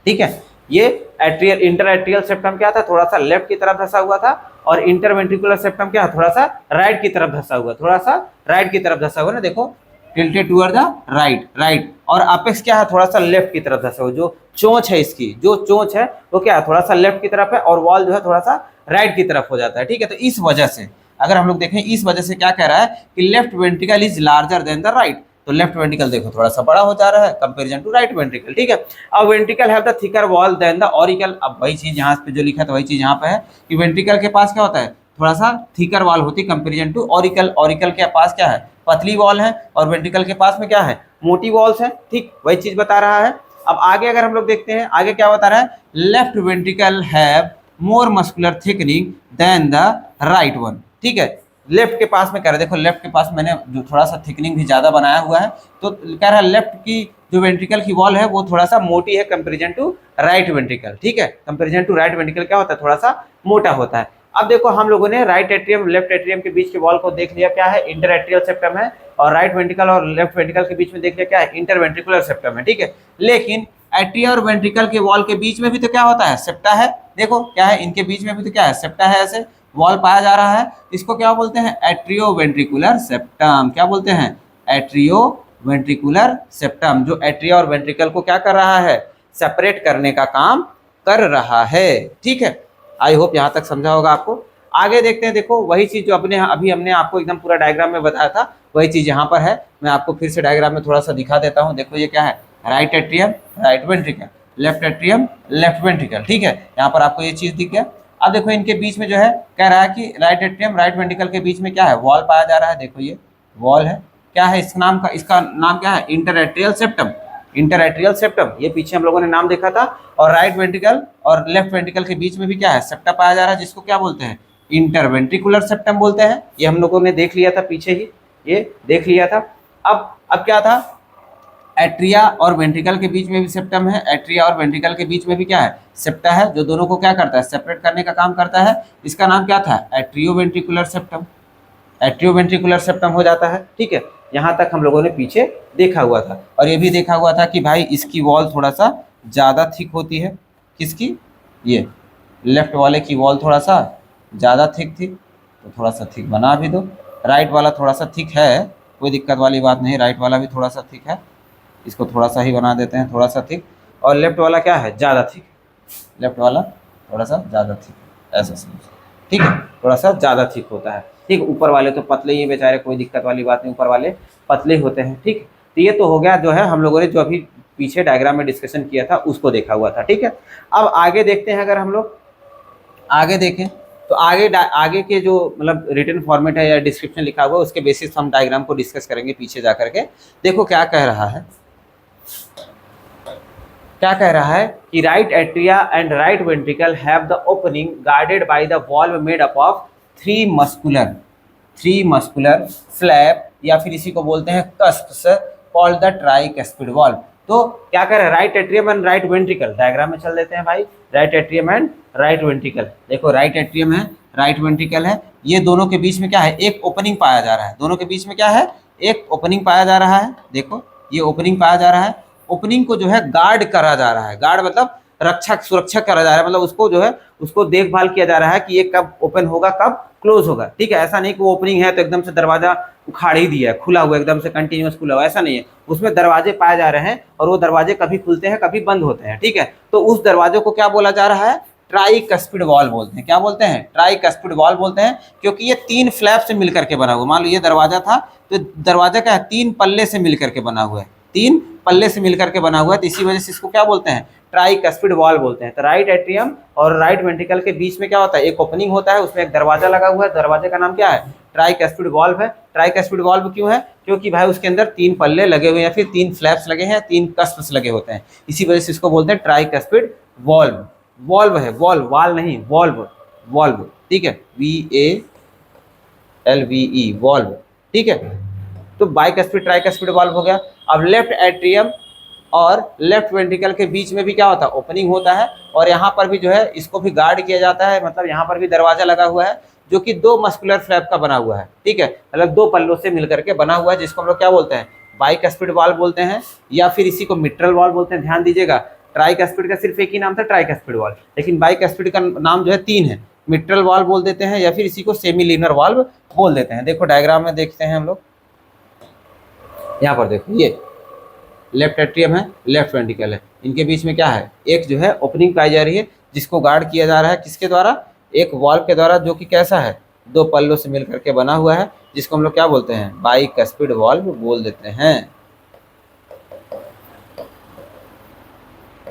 ठीक है। ये एट्रियल, इंटर एट्रियल सेप्टम क्या था, थोड़ा सा लेफ्ट की तरफ धंसा हुआ था। और इंटरवेंट्रिकुलर सेप्टम क्या है, थोड़ा सा राइट की तरफ धंसा हुआ, थोड़ा सा राइट की तरफ धंसा हुआ ना, देखो tilted toward the right, right. और अपेक्स क्या है, थोड़ा सा लेफ्ट की तरफ धंसा हुआ। जो चोंच है इसकी, जो चोंच है वो क्या है, थोड़ा सा लेफ्ट की तरफ है। और वॉल जो है थोड़ा सा राइट की तरफ हो जाता है, ठीक है। तो इस वजह से अगर हम लोग देखें, इस वजह से क्या कह रहा है कि left ventricle is larger than the right. तो लेफ्ट वेंट्रिकल देखो थोड़ा सा बड़ा हो जा रहा है कंपेरिजन टू राइट वेंट्रिकल, ठीक है। अब ventricle have the thicker wall than the auricle. अब वही चीज यहाँ पे जो लिखा था वही चीज यहाँ पे है कि वेंट्रिकल के पास क्या होता है, थोड़ा सा थिकर वॉल होती है कंपेरिजन टू ऑरिकल। ऑरिकल के पास क्या है, पतली वॉल है। और वेंट्रिकल के पास में क्या है, मोटी वॉल्स है, ठीक, वही चीज बता रहा है। अब आगे अगर हम लोग देखते हैं, आगे क्या बता रहा है, left ventricle have more muscular thickening than the right one, ठीक है। लेफ्ट के पास में कह रहा है, देखो लेफ्ट के पास मैंने जो थोड़ा सा थिकनिंग भी ज्यादा बनाया हुआ है। तो कह रहा है लेफ्ट की जो वेंट्रिकल की वॉल है वो थोड़ा सा मोटी है कंपेरिजन टू राइट वेंट्रिकल, ठीक है। कंपेरिजन टू राइट वेंट्रिकल क्या होता है, थोड़ा सा मोटा होता है। अब देखो हम लोगों ने राइट एट्रियम लेफ्ट एट्रियम के बीच के वॉल को देख लिया, क्या है, इंटर एट्रियल सेप्टम है। और राइट वेंट्रिकल और लेफ्ट वेंट्रिकल के बीच में देख लिया, क्या है, इंटर वेंट्रिकुलर सेप्टम है, ठीक है। लेकिन एट्रिया और वेंट्रिकल के वॉल के बीच में भी तो क्या होता है, सेप्टा है। देखो क्या है, इनके बीच में भी तो क्या है, सेप्टा है, ऐसे वॉल पाया जा रहा है। इसको क्या बोलते हैं, एट्रियो वेंट्रिकुलर सेप्टम। क्या बोलते हैं, एट्रियो वेंट्रिकुलर सेप्टम, जो एट्रिया और वेंट्रिकल को क्या कर रहा है, सेपरेट करने का काम कर रहा है, ठीक है। आई होप यहाँ तक समझा होगा आपको। आगे देखते हैं, देखो वही चीज जो अभी हमने आपको एकदम पूरा डायग्राम में बताया था, वही चीज यहाँ पर है। मैं आपको फिर से डायग्राम में थोड़ा सा दिखा देता हूँ। देखो ये क्या है, right atrium, right ventricle, left atrium, left ventricle, ठीक है। यहाँ पर आपको ये चीज दिख गया। अब देखो इनके बीच में जो है कह रहा है कि राइट एट्रियम राइट वेंट्रिकल के बीच में क्या है, वॉल पाया जा रहा है। देखो ये वॉल है, क्या है इसका नाम क्या है, इंटरएट्रियल सेप्टम। इंटरएट्रियल सेप्टम, ये पीछे हम लोगों ने नाम देखा था। और राइट वेंट्रिकल और लेफ्ट वेंट्रिकल के बीच में भी क्या है, सेप्टा पाया जा रहा है, जिसको क्या बोलते हैं, इंटरवेंट्रिकुलर सेप्टम बोलते हैं। ये हम लोगों ने देख लिया था पीछे ही, ये देख लिया था। अब क्या था, एट्रिया और वेंट्रिकल के बीच में भी सेप्टम है। एट्रिया और वेंट्रिकल के बीच में भी क्या है, सेप्टा है, जो दोनों को क्या करता है, सेपरेट करने का काम करता है। इसका नाम क्या था, एट्रियोवेंट्रिकुलर सेप्टम। एट्रियोवेंट्रिकुलर सेप्टम हो जाता है, ठीक है। यहाँ तक हम लोगों ने पीछे देखा हुआ था। और ये भी देखा हुआ था कि भाई इसकी वॉल थोड़ा सा ज़्यादा थिक होती है। किसकी, ये लेफ्ट वाले की वॉल थोड़ा सा ज़्यादा थिक थी, तो थोड़ा सा थिक बना भी दो। राइट वाला थोड़ा सा थिक है, कोई दिक्कत वाली बात नहीं, राइट वाला भी थोड़ा सा थिक है, इसको थोड़ा सा ही बना देते हैं, थोड़ा सा थिक। और लेफ्ट वाला क्या है, ज़्यादा थिक, लेफ्ट वाला थोड़ा सा ज़्यादा थिक, ऐसा समझ, ठीक है, थोड़ा सा ज़्यादा थिक होता है, ठीक। ऊपर वाले तो पतले ही बेचारे, कोई दिक्कत वाली बात नहीं, ऊपर वाले पतले होते हैं, ठीक। तो ये तो हो गया जो है हम लोगों ने जो अभी पीछे डायग्राम में डिस्कशन किया था उसको देखा हुआ था, ठीक है। अब आगे देखते हैं, अगर हम लोग आगे देखें तो आगे के जो मतलब रिटन फॉर्मेट है या डिस्क्रिप्शन लिखा हुआ है उसके बेसिस हम डायग्राम को डिस्कस करेंगे पीछे जा करके। देखो क्या कह रहा है, क्या कह रहा है कि right atria and right ventricle have the opening guarded by the valve made up of three muscular flap, या फिर इसी को बोलते हैं कस्प्स, कॉल्ड द ट्राइकस्पिड वॉल्व। तो क्या कह रहा है, right atrium and right ventricle, diagram में चल देते हैं भाई। Right atrium and right ventricle, देखो राइट एट्रियम है, राइट वेंट्रिकल है, ये दोनों के बीच में क्या है, एक ओपनिंग पाया जा रहा है। दोनों के बीच में क्या है, एक ओपनिंग पाया जा रहा है। देखो ये ओपनिंग पाया जा रहा है, ओपनिंग को जो है गार्ड करा जा रहा है। गार्ड मतलब रक्षक, सुरक्षा करा जा रहा है, मतलब उसको जो है उसको देखभाल किया जा रहा है कि ये कब ओपन होगा कब क्लोज होगा, ठीक है। ऐसा नहीं कि वो ओपनिंग है तो एकदम से दरवाजा उखाड़ ही दिया है, खुला हुआ एकदम से कंटिन्यूअस खुला हुआ, ऐसा नहीं है। उसमें दरवाजे पाए जा रहे हैं और वो दरवाजे कभी खुलते हैं कभी बंद होते हैं, ठीक है। तो उस दरवाजे को क्या बोला जा रहा है, ट्राइकस्पिड वॉल बोलते हैं। क्या बोलते हैं, ट्राइकस्पिड वॉल बोलते हैं, क्योंकि ये तीन फ्लैप से मिलकर के बना हुआ। मान लो ये दरवाजा था तो दरवाजा क्या है, तीन पल्ले से मिलकर के बना हुआ है, तीन पल्ले से मिलकर के बना हुआ है, तो इसी वजह से इसको क्या बोलते हैं, ट्राइकस्पिड वॉल बोलते हैं। तो राइट एट्रियम और राइट वेंट्रिकल के बीच में क्या होता है, एक ओपनिंग होता है, उसमें एक दरवाजा लगा हुआ है, दरवाजे का नाम क्या है, ट्राइकस्पिड वॉल्व है। ट्राइकस्पिड वॉल्व क्यों है, क्योंकि भाई उसके अंदर तीन पल्ले लगे हुए हैं, या फिर तीन फ्लैप्स लगे हैं, तीन कस्प्स लगे होते हैं, इसी वजह से इसको बोलते हैं ट्राइकस्पिड वॉल्व। वॉल्व है, वॉल्व, वाल नहीं, वॉल्व, वॉल्व, ठीक है, VALVE, वॉल्व, ठीक है। तो बाइकस्पिड ट्राइकस्पिड वॉल्व हो गया। अब लेफ्ट एट्रियम और लेफ्ट वेंट्रिकल के बीच में भी क्या होता है, ओपनिंग होता है, और यहाँ पर भी जो है इसको भी गार्ड किया जाता है, मतलब यहाँ पर भी दरवाजा लगा हुआ है जो कि दो मस्कुलर फ्लैप का बना हुआ है, ठीक है, मतलब दो पल्लों से मिलकर के बना हुआ है, जिसको हम लोग क्या बोलते हैं, बाइकस्पिड वॉल्व बोलते हैं, या फिर इसी को मिट्रल वॉल्व बोलते हैं। ध्यान दीजिएगा, ट्राइकस्पिड का सिर्फ एक ही नाम था, ट्राइकस्पिड वॉल्व, लेकिन बाइकस्पिड का नाम जो है तीन है, मिट्रल वॉल्व बोल देते हैं, या फिर इसी को सेमीलिनर वॉल्व बोल देते हैं। देखो डायग्राम में देखते हैं हम लोग, यहाँ पर देखो ये लेफ्ट एट्रियम है, लेफ्ट वेंट्रिकल है, इनके बीच में क्या है, एक जो है ओपनिंग पाई जा रही है, जिसको गार्ड किया जा रहा है किसके द्वारा, एक वॉल्व के द्वारा, जो कि कैसा है, दो पल्लों से मिलकर के बना हुआ है, जिसको हम लोग क्या बोलते हैं, बाइकस्पिड वॉल्व बोल देते हैं।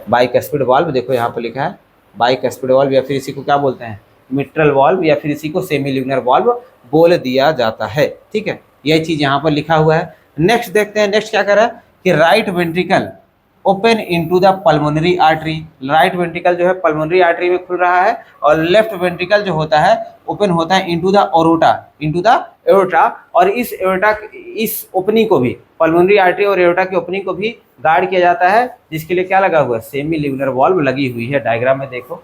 बाइकस्पिड वॉल्व, देखो यहाँ पर लिखा है बाइकस्पिड वॉल्व, या फिर इसी को क्या बोलते हैं, मिट्रल वॉल्व, या फिर इसी को सेमील्यूनर वॉल्व बोल दिया जाता है, ठीक है। यही चीज यहाँ पर लिखा हुआ है। नेक्स्ट देखते हैं, नेक्स्ट क्या कर रहा है कि right ventricle open into the pulmonary artery. Right ventricle जो है पल्मोनरी आर्टरी में खुल रहा है, और लेफ्ट वेंट्रिकल जो होता है ओपन होता है into the aorta, into the aorta. और इस एओर्टा, इस ओपनिंग को भी, पल्मोनरी आर्टरी और एओर्टा की ओपनिंग को भी गार्ड किया जाता है, जिसके लिए क्या लगा हुआ है, सेमील्यूनर वॉल्व लगी हुई है। डायग्राम में देखो,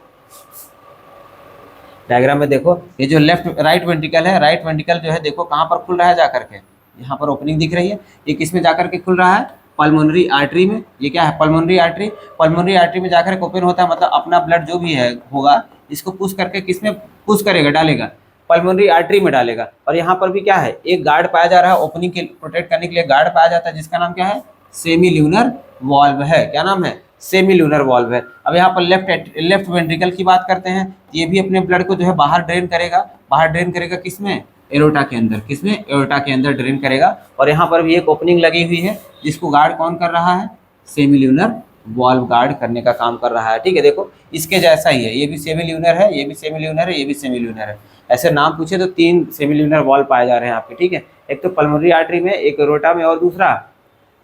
डायग्राम में देखो, ये जो लेफ्ट राइट वेंट्रिकल है, राइट वेंट्रिकल जो है देखो कहाँ पर खुल रहा है जाकर के, यहाँ पर ओपनिंग दिख रही है, ये किसमें जाकर के खुल रहा है, पल्मोनरी आर्टरी में। ये क्या है, पल्मोनरी आर्टरी, पल्मोनरी आर्टरी में जाकर के ओपन होता है, मतलब अपना ब्लड जो भी है होगा इसको पुश करके किसमें पुश करेगा, डालेगा, पल्मोनरी आर्टरी में डालेगा। और यहाँ पर भी क्या है, एक गार्ड पाया जा रहा है, ओपनिंग के प्रोटेक्ट करने के लिए गार्ड पाया जाता है, जिसका नाम क्या है, सेमील्यूनर वॉल्व है। क्या नाम है, सेमील्यूनर वॉल्व है। अब यहाँ पर लेफ्ट वेंट्रिकल की बात करते हैं, ये भी अपने ब्लड को जो है बाहर ड्रेन करेगा, बाहर ड्रेन करेगा किसमें, एरोटा के अंदर, किसमें, एरोटा के अंदर ड्रेन करेगा। और यहाँ पर भी एक ओपनिंग लगी हुई है, जिसको गार्ड कौन कर रहा है, सेमील्यूनर वॉल्व गार्ड करने का काम कर रहा है। ठीक है, देखो इसके जैसा ही है, ये भी सेमी ल्यूनर है, ये भी सेमी ल्यूनर है, ये भी सेमी ल्यूनर है। ऐसे नाम पूछे तो 3 सेमी ल्यूनर वॉल्व पाए जा रहे हैं आपके। ठीक है, एक तो पल्मोनरी आर्टरी में, एक एरोटा में, और दूसरा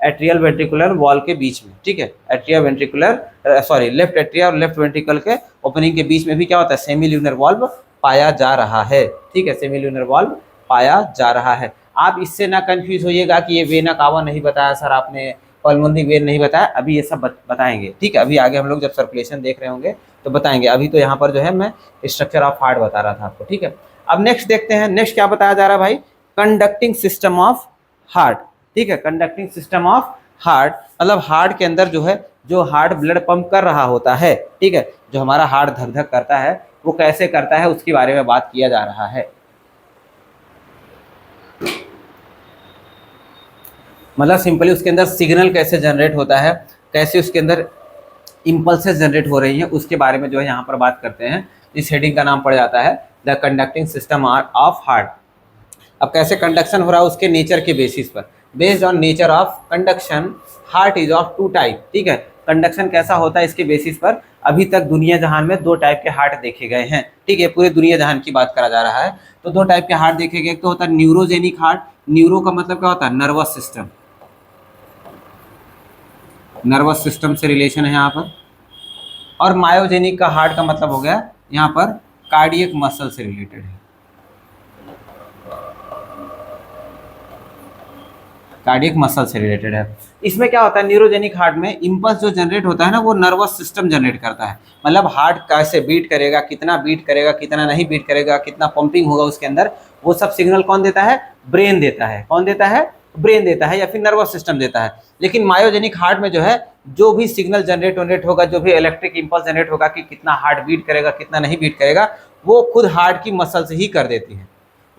एट्रियल वेंट्रिकुलर वॉल के बीच में। ठीक है, atria ventricular sorry left atria और लेफ्ट वेंट्रिकल के ओपनिंग के बीच में भी क्या होता है, सेमी ल्यूनर वॉल्व पाया जा रहा है। ठीक है, सेमी ल्यूनर वॉल्व पाया जा रहा है। आप इससे ना कंफ्यूज होइएगा कि ये वेना कावा नहीं बताया सर आपने, पल्मोनरी वेन नहीं बताया, अभी ये सब बताएंगे। ठीक है, अभी आगे हम लोग जब सर्कुलेशन देख रहे होंगे तो बताएंगे। अभी तो यहाँ पर जो है मैं स्ट्रक्चर ऑफ हार्ट बता रहा था आपको। ठीक है, अब नेक्स्ट देखते हैं, नेक्स्ट क्या बताया जा रहा है भाई, कंडक्टिंग सिस्टम ऑफ हार्ट। ठीक है, कंडक्टिंग सिस्टम ऑफ हार्ट मतलब हार्ट के अंदर जो है, जो हार्ट ब्लड पंप कर रहा होता है, ठीक है, जो हमारा हार्ट धक धक करता है वो कैसे करता है उसके बारे में बात किया जा रहा है। मतलब सिंपली उसके अंदर सिग्नल कैसे जनरेट होता है, कैसे उसके अंदर इम्पल्सेस जनरेट हो रही हैं, उसके बारे में जो है यहाँ पर बात करते हैं। इस हेडिंग का नाम पड़ जाता है the conducting system of heart. अब कैसे कंडक्शन हो रहा है उसके नेचर के बेसिस पर, based on nature of conduction heart is of 2 type. ठीक है, कंडक्शन कैसा होता है इसके बेसिस पर अभी तक दुनिया जहान में 2 टाइप के हार्ट देखे गए हैं। ठीक है, पूरे दुनिया जहान की बात करा जा रहा है तो 2 टाइप के हार्ट देखे गए। एक तो होता है न्यूरोजेनिक हार्ट, न्यूरो का मतलब क्या होता है, नर्वस सिस्टम, नर्वस सिस्टम से रिलेशन है यहाँ पर। और मायोजेनिक का हार्ट का मतलब हो गया यहाँ पर कार्डियक मसल से रिलेटेड है, कार्डियक मसल से रिलेटेड है। इसमें क्या होता है, न्यूरोजेनिक हार्ट में इंपल्स जो जनरेट होता है ना वो नर्वस सिस्टम जनरेट करता है। मतलब हार्ट कैसे बीट करेगा, कितना बीट करेगा, कितना नहीं बीट करेगा, कितना पंपिंग होगा उसके अंदर, वो सब सिग्नल कौन देता है, ब्रेन देता है। कौन देता है, ब्रेन देता है या फिर नर्वस सिस्टम देता है। लेकिन मायोजेनिक हार्ट में जो है जो भी सिग्नल जनरेट होगा, जो भी इलेक्ट्रिक इंपल्स जनरेट होगा कि कितना हार्ट बीट करेगा, कितना नहीं बीट करेगा, वो खुद हार्ट की मसल से ही कर देती है,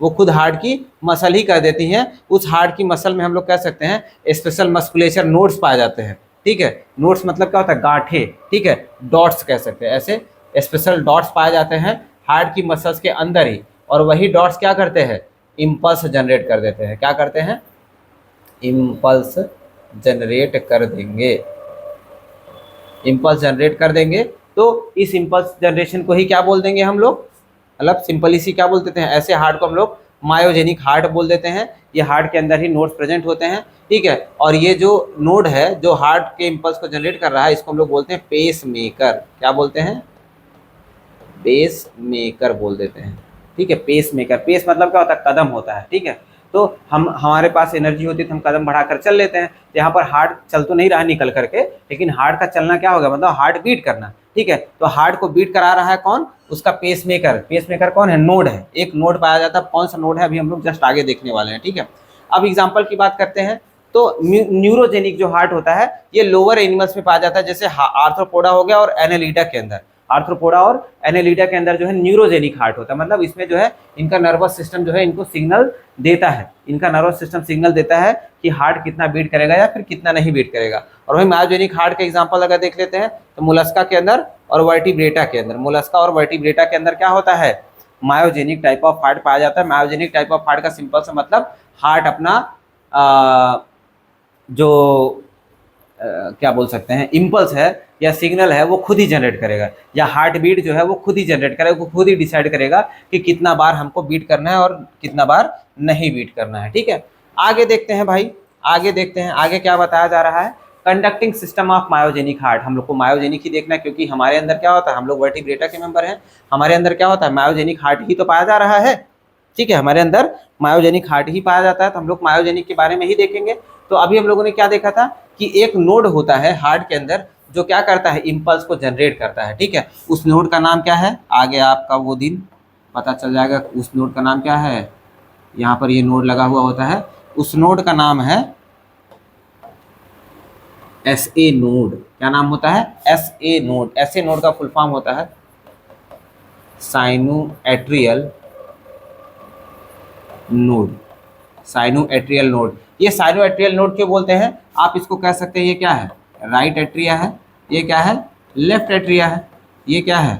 वो खुद हार्ट की मसल ही कर देती हैं। उस हार्ट की मसल में हम लोग कह सकते हैं स्पेशल मस्कुलेचर नोड्स पाए जाते हैं। ठीक है, नोड्स मतलब क्या होता है, गांठे। ठीक है, डॉट्स कह सकते हैं, ऐसे स्पेशल डॉट्स पाए जाते हैं हार्ट की मसल्स के अंदर ही। और वही डॉट्स क्या करते हैं, इम्पल्स जनरेट कर देते हैं। क्या करते हैं, इम्पल्स जनरेट कर देंगे, इम्पल्स जनरेट कर देंगे। तो इस इम्पल्स जनरेशन को ही क्या बोल देंगे हम लोग, मतलब सिंपली सी क्या बोल देते हैं, ऐसे हार्ट को हम लोग मायोजेनिक हार्ट बोल देते हैं। ये हार्ट के अंदर ही नोड्स प्रेजेंट होते हैं। ठीक है, और ये जो नोड है जो हार्ट के इम्पल्स को जनरेट कर रहा है, इसको हम लोग बोलते हैं पेस मेकर। क्या बोलते हैं, पेस मेकर बोल देते हैं। ठीक है, पेस मेकर, पेस मतलब क्या होता है, कदम होता है। ठीक है, तो हमारे पास एनर्जी होती है तो हम कदम बढ़ाकर चल लेते हैं। यहाँ पर हार्ट चल तो नहीं रहा निकल करके, लेकिन हार्ट का चलना क्या होगा, मतलब हार्ट बीट करना। ठीक है, तो हार्ट को बीट करा रहा है कौन, उसका पेसमेकर। पेसमेकर कौन है, नोड है, एक नोड पाया जाता है। कौन सा नोड है अभी हम लोग जस्ट आगे देखने वाले हैं। ठीक है, अब एग्जांपल की बात करते हैं तो न्यूरोजेनिक जो हार्ट होता है ये लोअर एनिमल्स में पाया जाता है, जैसे आर्थ्रोपोडा हो गया और एनालिडा के अंदर। आर्थ्रोपोडा और एनालिडा के अंदर जो है न्यूरोजेनिक हार्ट होता है, मतलब इसमें जो है इनका नर्वस सिस्टम जो है इनको सिग्नल देता है, इनका नर्वस सिस्टम सिग्नल देता है कि हार्ट कितना बीट करेगा या फिर कितना नहीं बीट करेगा। और वही मायोजेनिक हार्ट का एग्जांपल अगर देख लेते हैं तो मोलस्का के अंदर और वर्टिब्रेटा के अंदर, मोलस्का और वर्टिब्रेटा के अंदर क्या होता है, मायोजेनिक टाइप ऑफ हार्ट पाया जाता है। मायोजेनिक टाइप ऑफ हार्ट का सिंपल सा मतलब हार्ट अपना जो क्या बोल सकते हैं, इम्पल्स है या सिग्नल है वो खुद ही जनरेट करेगा, या हार्ट बीट जो है वो खुद ही जनरेट करेगा, वो खुद ही डिसाइड करेगा कि कितना बार हमको बीट करना है और कितना बार नहीं बीट करना है। ठीक है, आगे देखते हैं भाई, आगे देखते हैं आगे क्या बताया जा रहा है, conducting system of myogenic heart. हम लोग को मायोजेनिक ही देखना है क्योंकि हमारे अंदर क्या होता है, हम लोग वर्टिब्रेटा के मेंबर हैं, हमारे अंदर क्या होता है, मायोजेनिक हार्ट ही तो पाया जा रहा है। ठीक है, हमारे अंदर मायोजेनिक हार्ट ही पाया जाता है, तो हम लोग मायोजेनिक के बारे में ही देखेंगे। तो अभी हम लोगों ने क्या देखा था कि एक नोड होता है हार्ट के अंदर जो क्या करता है, इम्पल्स को जनरेट करता है। ठीक है, उस नोड का नाम क्या है, आगे आपका वो दिन पता चल जाएगा उस नोड का नाम क्या है। यहाँ पर ये नोड लगा हुआ होता है, उस नोड का नाम है SA नोड। क्या नाम होता है, SA नोड। SA नोड का फुल फॉर्म होता है साइनोएट्रियल नोड, साइनोएट्रियल नोड। ये साइनोएट्रियल नोड क्यों बोलते हैं, आप इसको कह सकते हैं ये क्या है, राइट एट्रिया है, ये क्या है, लेफ्ट एट्रिया है, ये क्या है,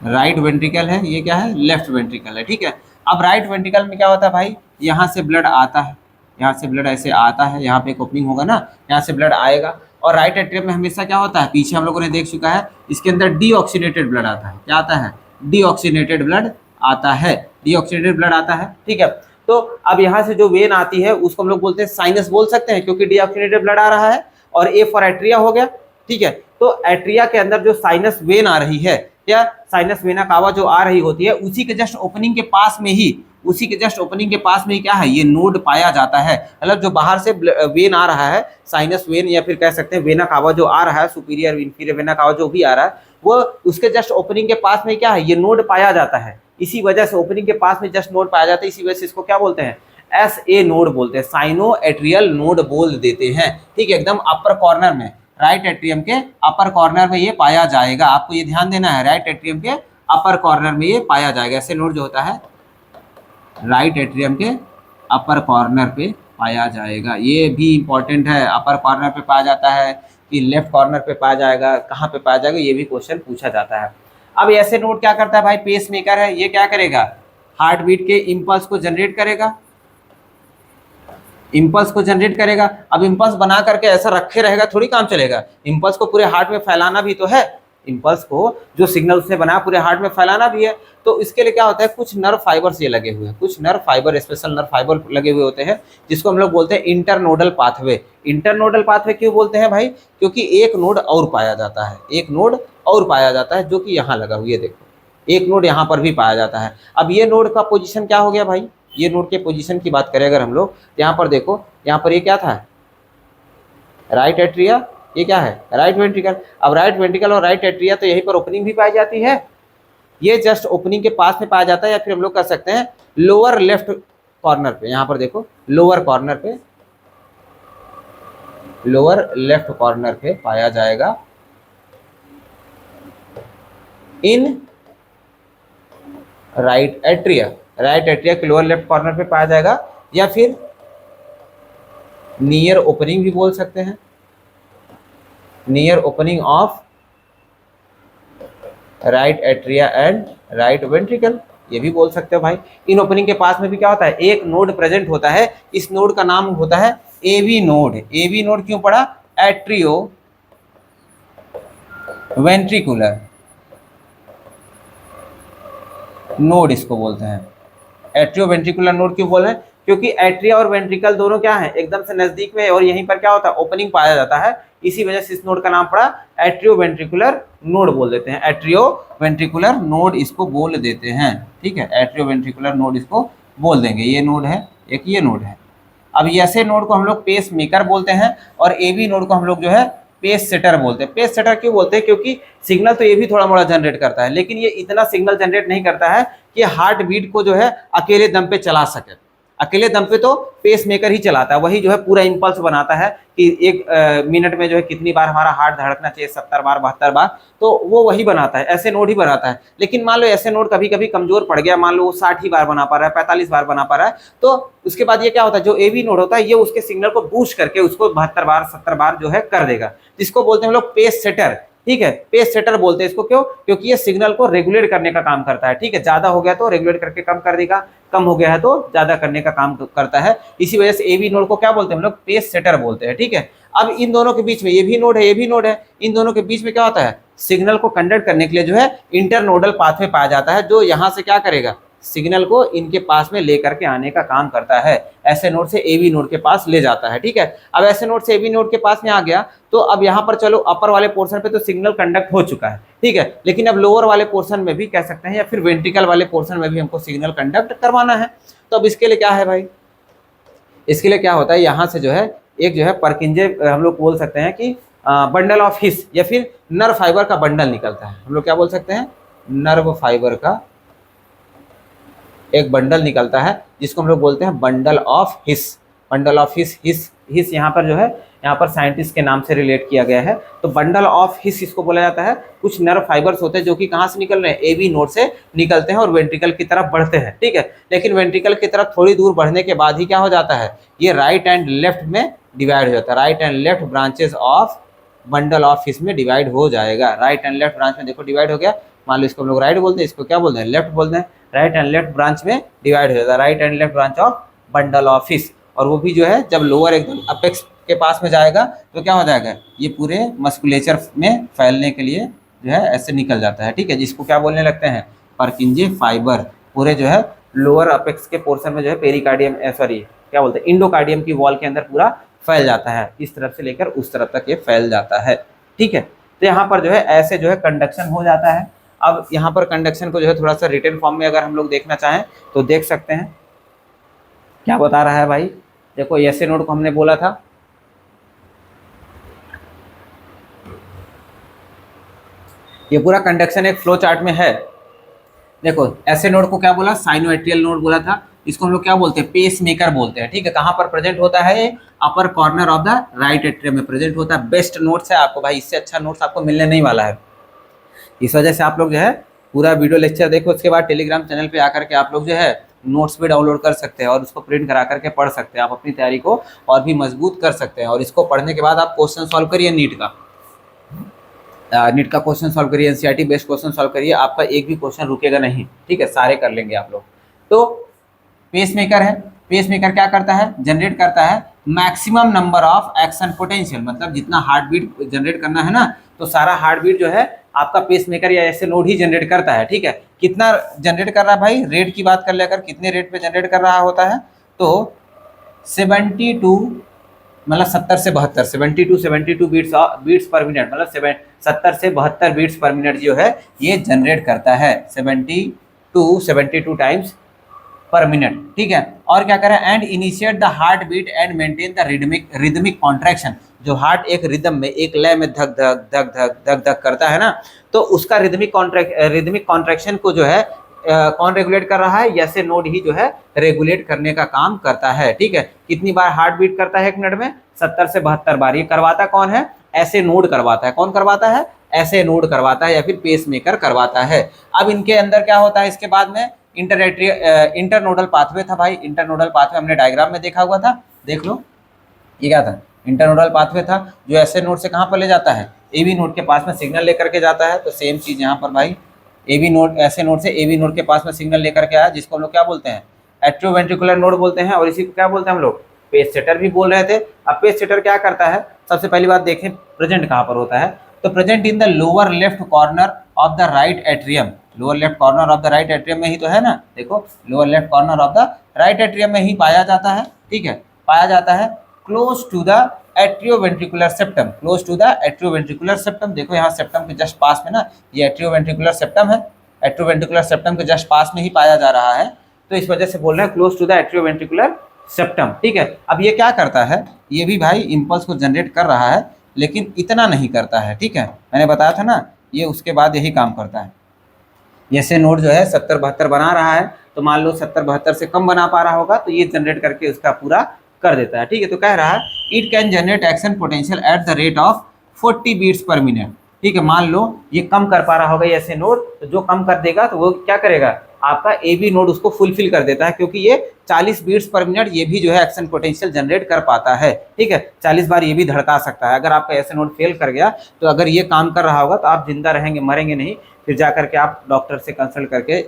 राइट वेंट्रिकल है, ये क्या है, लेफ्ट वेंट्रिकल है। ठीक है, अब राइट वेंट्रिकल में क्या होता है भाई, यहाँ से ब्लड आता है, यहाँ से ब्लड ऐसे आता है, यहाँ पे एक ओपनिंग होगा ना, यहाँ से ब्लड आएगा, और राइट एट्रियम में हमेशा क्या होता है, पीछे हम लोगों ने देख चुका है, इसके अंदर डीऑक्सीनेटेड ब्लड आता है। क्या आता है? डीऑक्सीनेटेड ब्लड आता है, डीऑक्सीनेटेड ब्लड आता है। ठीक है, तो अब यहाँ से जो वेन आती है उसको हम लोग बोलते हैं साइनस बोल सकते हैं, क्योंकि डीऑक्सीनेटेड ब्लड आ रहा है। और ए फॉर एट्रिया हो गया। ठीक है, तो एट्रिया के अंदर जो साइनस वेन आ रही है, या साइनस वेना कावा जो आ रही होती है, उसी के जस्ट ओपनिंग के पास में ही, उसी के जस्ट ओपनिंग के पास में ही क्या है, ये नोड पाया जाता है। मतलब जो बाहर से वेन आ रहा है, साइनस वेन या फिर कह सकते हैं वेना कावा जो आ रहा है, सुपीरियर इंफीरियर वेना कावा जो भी आ रहा है, वो उसके जस्ट ओपनिंग के पास में क्या है, ये नोड पाया जाता है। इसी वजह से ओपनिंग के पास में जस्ट नोड पाया जाता है, इसी वजह से इसको क्या बोलते हैं, SA नोड बोलते हैं, साइनो एट्रियल नोड बोल देते हैं। ठीक है, एकदम अपर कॉर्नर में, राइट एट्रियम के अपर कॉर्नर में ये पाया जाएगा। आपको ये ध्यान देना है, राइट एट्रियम के अपर कॉर्नर में ये पाया जाएगा। ऐसे नोड जो होता है राइट एट्रियम के अपर कॉर्नर पे पाया जाएगा। ये भी इंपॉर्टेंट है, अपर कॉर्नर पे पाया जाता है कि लेफ्ट कॉर्नर पे पाया जाएगा, कहाँ पे पाया जाएगा, ये भी क्वेश्चन पूछा जाता है। अब ऐसे नोड क्या करता है भाई, पेस मेकर है, ये क्या करेगा, हार्ट बीट के इम्पल्स को जनरेट करेगा, इम्पल्स को जनरेट करेगा। अब इम्पल्स बना करके ऐसा रखे रहेगा थोड़ी काम चलेगा, इम्पल्स को पूरे हार्ट में फैलाना भी तो है, इम्पल्स को जो सिग्नल उसने बनाया पूरे हार्ट में फैलाना भी है। तो इसके लिए क्या होता है, कुछ नर्व फाइबर्स ये लगे हुए हैं, कुछ nerve fibre, special nerve fibre लगे हुए होते हैं, जिसको हम लोग बोलते हैं इंटरनोडल पाथवे। इंटरनोडल पाथवे क्यों बोलते हैं भाई, क्योंकि एक नोड और पाया जाता है, एक नोड और पाया जाता है, जो कि यहाँ लगा हुआ है, देखो एक नोड यहाँ पर भी पाया जाता है। अब ये नोड का पोजीशन क्या हो गया भाई, ये नोड के पोजीशन की बात करें अगर हम लोग, यहाँ पर देखो, यहाँ पर ये क्या था, राइट एट्रिया, ये क्या है, राइट वेंट्रिकल। अब राइट वेंट्रिकल और राइट एट्रिया तो यहीं पर ओपनिंग भी पाई जाती है, ये जस्ट ओपनिंग के पास में पाया जाता है, या फिर हम लोग कर सकते हैं लोअर लेफ्ट कॉर्नर पे। यहाँ पर देखो लोअर कॉर्नर पे, लोअर लेफ्ट कॉर्नर पे पाया जाएगा in right atria, right atria के लोअर लेफ्ट कॉर्नर पे पाया जाएगा, या फिर नियर ओपनिंग भी बोल सकते हैं, near opening of right atria and right ventricle, ये भी बोल सकते हो भाई। इन ओपनिंग के पास में भी क्या होता है, एक नोड प्रेजेंट होता है, इस नोड का नाम होता है AV नोड। AV नोड क्यों पड़ा, एट्रियो वेंट्रिकुलर नोड इसको बोलते हैं। एट्रियो वेंट्रिकुलर नोड क्यों बोल रहे हैं, क्योंकि एट्रिया और वेंट्रिकल दोनों क्या है, एकदम से नजदीक में है, और यहीं पर क्या होता है, ओपनिंग पाया जाता है, इसी वजह से इस नोड का नाम पड़ा एट्रियो वेंट्रिकुलर नोड बोल देते हैं, एट्रियो वेंट्रिकुलर नोड इसको बोल देते हैं। ठीक है, एट्रियो वेंट्रिकुलर नोड इसको बोल देंगे। ये नोड है, एक ये नोड है। अब ऐसे नोड को हम लोग पेस मेकर बोलते हैं, और AV नोड को हम लोग जो है पेस सेटर बोलते हैं। पेस सेटर क्यों बोलते हैं, क्योंकि सिग्नल तो ये भी थोड़ा मोड़ा जनरेट करता है, लेकिन ये इतना सिग्नल जनरेट नहीं करता है कि हार्ट बीट को जो है अकेले दम पे चला सके। अकेले दम पे तो पेस मेकर ही चलाता है, वही जो है पूरा इंपल्स बनाता है कि एक मिनट में जो है कितनी बार हमारा हार्ट धड़कना चाहिए, 70 बार 72 बार, तो वो वही बनाता है, ऐसे नोड ही बनाता है। लेकिन मान लो ऐसे नोड कभी कभी कमजोर पड़ गया, मान लो वो 60 ही बार बना पा रहा है, 45 बार बना पा रहा है, तो उसके बाद ये क्या होता है, जो AV नोड होता है ये उसके सिग्नल को बूस्ट करके उसको 72 बार 70 बार जो है कर देगा, जिसको बोलते हैं हम लोग पेस सेटर। ठीक है, पेस सेटर बोलते हैं इसको, क्यों, क्योंकि ये सिग्नल को रेगुलेट करने का काम करता है। ठीक है, ज्यादा हो गया तो रेगुलेट करके कम कर देगा, कम हो गया है तो ज्यादा करने का काम करता है, इसी वजह से AV नोड को क्या बोलते हैं हम लोग, पेस सेटर बोलते हैं। ठीक है, अब इन दोनों के बीच में ये भी नोड है, ये भी नोड है, इन दोनों के बीच में क्या होता है, सिग्नल को कंडक्ट करने के लिए जो है इंटरनोडल पाथवे पाया जाता है, जो यहाँ से क्या करेगा, सिग्नल को इनके पास में लेकर के आने का काम करता है, ऐसे नोड से AV नोड के पास ले जाता है। ठीक है, अब ऐसे नोड से AV नोड के पास में आ गया, तो अब यहाँ पर चलो अपर वाले पोर्शन पे तो सिग्नल कंडक्ट हो चुका है, ठीक है, लेकिन अब लोअर वाले पोर्शन में भी कह सकते हैं, या फिर वेंट्रिकल वाले पोर्शन में भी हमको सिग्नल कंडक्ट करवाना है। तो अब इसके लिए क्या है भाई, इसके लिए क्या होता है, यहाँ से जो है एक जो है परकिंजे हम लोग बोल सकते हैं कि बंडल ऑफ हिस, या फिर नर्व फाइबर का बंडल निकलता है, हम लोग क्या बोल सकते हैं, नर्व फाइबर का एक बंडल निकलता है, जिसको हम लोग बोलते हैं bundle of His. Bundle of His, His यहाँ पर जो है, यहाँ पर साइंटिस्ट के नाम से रिलेट किया गया है, तो बंडल ऑफ हिस इसको बोला जाता है। कुछ नर्व फाइबर्स होते हैं जो कि कहाँ से निकल रहे हैं, AV नोड से निकलते हैं और वेंट्रिकल की तरफ बढ़ते हैं। ठीक है, लेकिन वेंट्रिकल की तरफ थोड़ी दूर बढ़ने के बाद ही क्या हो जाता है, ये राइट एंड लेफ्ट में डिवाइड हो जाता है, right and left branches of bundle of हिस में डिवाइड हो जाएगा। राइट एंड लेफ्ट ब्रांच में देखो डिवाइड हो गया, मान लो इसको हम लोग राइट बोलते हैं, इसको क्या बोलते हैं, लेफ्ट बोलते हैं, राइट एंड लेफ्ट ब्रांच में डिवाइड हो जाता है, right and left branch of bundle of हिस। और वो भी जो है जब लोअर एकदम अपेक्स के पास में जाएगा तो क्या हो जाएगा, ये पूरे मस्कुलेचर में फैलने के लिए जो है ऐसे निकल जाता है, ठीक है, जिसको क्या बोलने लगते हैं, पर्किंजे फाइबर। पूरे जो है लोअर अपेक्स के पोर्शन में जो है पेरिकार्डियम, सॉरी क्या बोलते हैं, इंडोकार्डियम की वॉल के अंदर पूरा फैल जाता है, इस तरफ से लेकर उस तरफ तक ये फैल जाता है, ठीक है। तो यहाँ पर जो है ऐसे जो है कंडक्शन हो जाता है। अब यहाँ पर कंडक्शन को जो है थोड़ा सा रिटन फॉर्म में अगर हम लोग देखना चाहें तो देख सकते हैं, क्या बता रहा है भाई, देखो ऐसे नोड को हमने बोला था, ये पूरा कंडक्शन एक फ्लो चार्ट में है। देखो ऐसे नोड को क्या बोला, साइनोएट्रियल नोड बोला था, इसको हम लोग क्या बोलते हैं, पेस मेकर बोलते हैं, ठीक है। कहाँ पर प्रेजेंट होता है, अपर corner of the right atrium में प्रेजेंट होता है। बेस्ट नोट्स है आपको भाई, इससे अच्छा नोट्स आपको मिलने नहीं वाला है। इस वजह से आप लोग जो है पूरा वीडियो लेक्चर देखो, उसके बाद टेलीग्राम चैनल पे आकर के आप लोग जो है नोट्स भी डाउनलोड कर सकते हैं और उसको प्रिंट करा करके पढ़ सकते हैं, आप अपनी तैयारी को और भी मजबूत कर सकते हैं। और इसको पढ़ने के बाद आप क्वेश्चन सॉल्व करिए, नीट का क्वेश्चन सॉल्व करिए, एनसीईआरटी बेस्ड क्वेश्चन सॉल्व करिए, आपका एक भी क्वेश्चन रुकेगा नहीं, ठीक है, सारे कर लेंगे आप लोग। तो पेस मेकर है, पेस मेकर क्या करता है, जनरेट करता है maximum number of action potential, मतलब जितना हार्ट बीट जनरेट करना है ना, तो सारा हार्ट बीट जो है आपका पेस मेकर या ऐसे नोड ही जनरेट करता है, ठीक है। कितना जनरेट कर रहा है भाई, रेट की बात कर ले, अगर कितने रेट पे जनरेट कर रहा होता है तो 72 मतलब 70 से 72 72 बीट्स पर मिनट, मतलब 70 से 72 बीट्स पर मिनट जो है ये जनरेट करता है, 72 टाइम्स पर मिनट, ठीक है। और क्या करें, and initiate the heart beat and maintain the rhythmic contraction, जो हार्ट एक रिदम में, एक लय में धक धक धक धक धक धक करता है ना, तो उसका रिदमिक कॉन्ट्रैक्शन को जो है कौन रेगुलेट कर रहा है, ऐसे नोड ही जो है रेगुलेट करने का काम करता है, ठीक है। कितनी बार हार्ट बीट करता है एक मिनट में, 70 से 72 बार। ये करवाता कौन है, ऐसे नोड करवाता है। कौन करवाता है, ऐसे नोड करवाता है या फिर पेस मेकर करवाता है। अब इनके अंदर क्या होता है, इसके बाद में इंटरनोडल पाथवे था भाई, इंटरनोडल पाथवे हमने डायग्राम में देखा हुआ था, देख लो ये क्या था, इंटरनोडल पाथवे था जो ऐसे नोड से कहाँ पर ले जाता है, एबी नोड के पास में सिग्नल लेकर के जाता है। तो सेम चीज यहाँ पर भाई, एबी नोड, ऐसे नोड से एबी नोड के पास में सिग्नल लेकर के आया, जिसको हम लोग क्या बोलते हैं, एट्रियोवेंट्रिकुलर नोड बोलते हैं, और इसी को क्या बोलते हैं हम लोग, पेस सेटर भी बोल रहे थे। अब पेस सेटर क्या करता है, सबसे पहली बात देखें प्रेजेंट कहाँ पर होता है, तो present in the lower left corner of the right atrium, lower left corner of the right atrium में ही तो है ना, देखो lower left corner of the right atrium में ही पाया जाता है, ठीक है, पाया जाता है close to the atrioventricular septum, close to the atrioventricular septum. देखो यहाँ सेप्टम के जस्ट पास में ना, ये एट्रियोवेंट्रिकुलर सेप्टम है, एट्रियोवेंट्रिकुलर सेप्टम के जस्ट पास में ही पाया जा रहा है, तो इस वजह से बोल रहे हैं close to the atrioventricular septum, ठीक है। अब ये क्या करता है, ये भी भाई इम्पल्स को जनरेट कर रहा है, लेकिन इतना नहीं करता है, ठीक है, मैंने बताया था ना, ये उसके बाद यही काम करता है। जैसे नोड जो है 70-72 बना रहा है, तो मान लो 70-72 से कम बना पा रहा होगा, तो ये जनरेट करके उसका पूरा कर देता है, ठीक है। तो कह रहा है it can generate action potential at the rate of 40 beats per minute, ठीक है। मान लो ये कम कर पा रहा होगा ऐसे नोड, तो जो कम कर देगा तो वो क्या करेगा, आपका ए बी नोड उसको फुलफिल कर देता है, क्योंकि ये 40 बीट्स पर मिनट ये भी जो है एक्शन पोटेंशियल जनरेट कर पाता है, ठीक है। 40 बार ये भी धड़का सकता है। अगर आपका ऐसे नोड फेल कर गया, तो अगर ये काम कर रहा होगा तो आप जिंदा रहेंगे, मरेंगे नहीं, फिर जा करके आप डॉक्टर से कंसल्ट करके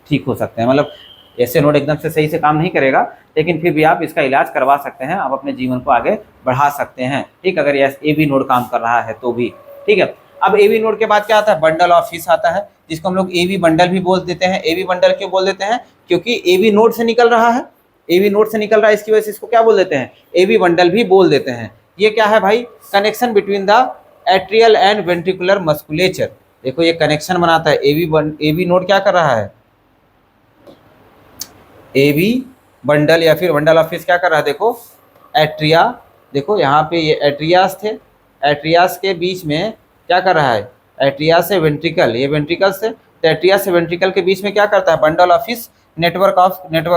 ठीक हो सकते हैं। मतलब ऐसे नोड एकदम से सही से काम नहीं करेगा, लेकिन फिर भी आप इसका इलाज करवा सकते हैं, आप अपने जीवन को आगे बढ़ा सकते हैं, ठीक। अगर ये ए बी नोड काम कर रहा है तो भी, ठीक है। अब ए बी नोड के बाद क्या आता है, बंडल ऑफ हिस आता है, जिसको हम लोग ए बी बंडल भी बोल देते हैं। ए बी बंडल क्यों बोल देते हैं, क्योंकि ए बी नोड से निकल रहा है, ए बी नोड से निकल रहा है, इसकी वजह से इसको क्या बोल देते हैं, ए बी बंडल भी बोल देते हैं। ये क्या है भाई, connection between the atrial and ventricular musculature. देखो ये कनेक्शन बनाता है, ए बी नोड क्या कर रहा है, ए बी बंडल या फिर बंडल ऑफ हिस क्या कर रहा है, देखो एट्रिया, देखो यहाँ पे ये एट्रियास थे, एट्रियास के बीच में क्या कर रहा है, एट्रिया से वेंट्रिकल, ये वेंट्रिकल से, तो एट्रिया से वेंट्रिकल के बीच में क्या करता है, बंडल ऑफ हिस नेटवर्क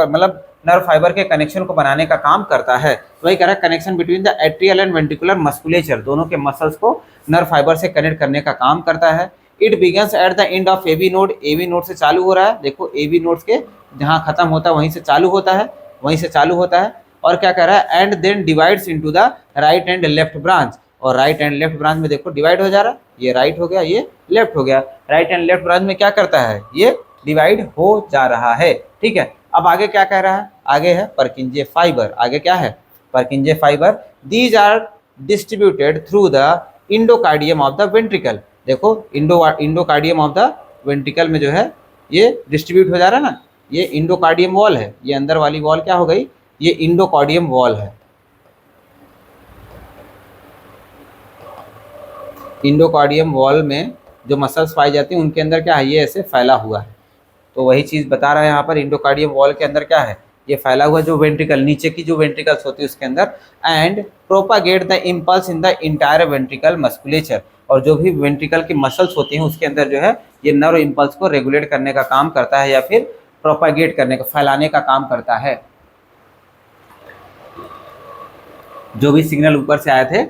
मतलब नर्व फाइबर के कनेक्शन को बनाने का काम करता है। वही कह रहा है connection between the atrial and ventricular musculature, दोनों के मसल्स को नर्व फाइबर से कनेक्ट करने का काम करता है। It begins at the end of A B node, A B node से चालू हो रहा है, देखो ए बी नोड्स के जहाँ खत्म होता है वहीं से चालू होता है, वहीं से चालू होता है। और क्या कह रहा है, and then divides into the right and left branch, और राइट एंड लेफ्ट ब्रांच में देखो डिवाइड हो जा रहा है, ये राइट हो गया, ये लेफ्ट हो गया, राइट एंड लेफ्ट ब्रांच में क्या करता है, ये डिवाइड हो जा रहा है, ठीक है। अब आगे क्या कह रहा है, आगे है परकिंजे फाइबर, आगे क्या है, Purkinje fiber. These are distributed through the endocardium of the ventricle. देखो endocardium of the ventricle में जो है ये डिस्ट्रीब्यूट हो जा रहा है ना, ये इंडोकार्डियम वॉल है, ये अंदर वाली वॉल क्या हो गई, ये इंडोकार्डियम वॉल है। इंडोकार्डियम वॉल में जो मसल्स पाई जाती हैं उनके अंदर क्या है, ये ऐसे फैला हुआ है। तो वही चीज़ बता रहा है यहाँ पर, इंडोकार्डियम वॉल के अंदर क्या है, ये फैला हुआ जो वेंट्रिकल, नीचे की जो वेंट्रिकल्स होती है उसके अंदर, and propagate the impulse in the entire ventricle musculature, और जो भी वेंट्रिकल की मसल्स होती हैं उसके अंदर जो है ये नर्व इम्पल्स को रेगुलेट करने का काम करता है या फिर प्रोपागेट करने का, फैलाने का काम करता है। जो भी सिग्नल ऊपर से आए थे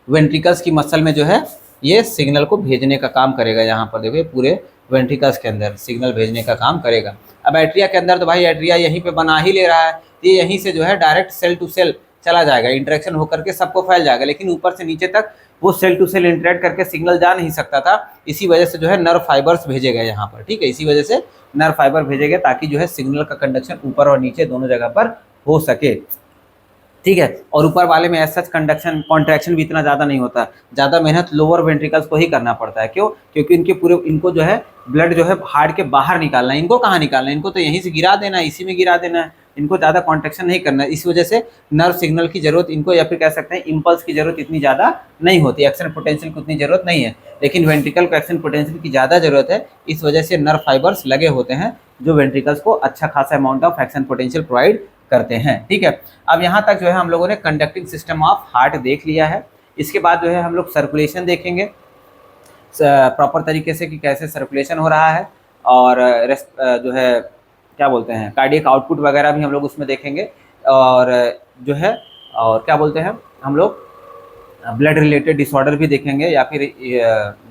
वेंट्रिकल्स की मसल में जो है ये सिग्नल को भेजने का काम करेगा। यहाँ पर देखो पूरे वेंट्रिकल्स के अंदर सिग्नल भेजने का काम करेगा। अब एट्रिया के अंदर तो भाई एट्रिया यहीं पे बना ही ले रहा है, ये यहीं से जो है डायरेक्ट सेल टू सेल चला जाएगा, इंटरेक्शन होकर के सबको फैल जाएगा, लेकिन ऊपर से नीचे तक वो सेल टू सेल इंटरेक्ट करके सिग्नल जा नहीं सकता था। इसी वजह से जो है नर्व फाइबर्स भेजे गए यहाँ पर, ठीक है, इसी वजह से नर्व फाइबर भेजे गए ताकि जो है सिग्नल का कंडक्शन ऊपर और नीचे दोनों जगह पर हो सके, ठीक है। और ऊपर वाले में ऐसा कंडक्शन कॉन्ट्रैक्शन भी इतना ज़्यादा नहीं होता, ज़्यादा मेहनत लोअर वेंट्रिकल्स को ही करना पड़ता है। क्यों? क्योंकि इनको जो है ब्लड जो है हार्ट के बाहर निकालना है, इनको कहाँ निकालना है, इनको तो यहीं से गिरा देना है, इसी में गिरा देना है, इनको ज़्यादा कॉन्ट्रैक्शन नहीं करना है। इस वजह से नर्व सिग्नल की जरूरत इनको, या फिर कह सकते हैं इम्पल्स की जरूरत इतनी ज़्यादा नहीं होती, एक्शन पोटेंशियल की उतनी जरूरत नहीं है, लेकिन वेंट्रिकल को एक्शन पोटेंशियल की ज़्यादा जरूरत है। इस वजह से नर्व फाइबर्स लगे होते हैं जो वेंट्रिकल्स को अच्छा खासा amount of action potential provide करते हैं, ठीक है। अब यहाँ तक जो है हम लोगों ने कंडक्टिंग सिस्टम ऑफ हार्ट देख लिया है। इसके बाद जो है हम लोग सर्कुलेशन देखेंगे प्रॉपर तरीके से कि कैसे सर्कुलेशन हो रहा है, और जो है क्या बोलते हैं कार्डियक आउटपुट वगैरह भी हम लोग उसमें देखेंगे, और जो है और क्या बोलते हैं हम लोग ब्लड रिलेटेड डिसऑर्डर भी देखेंगे, या फिर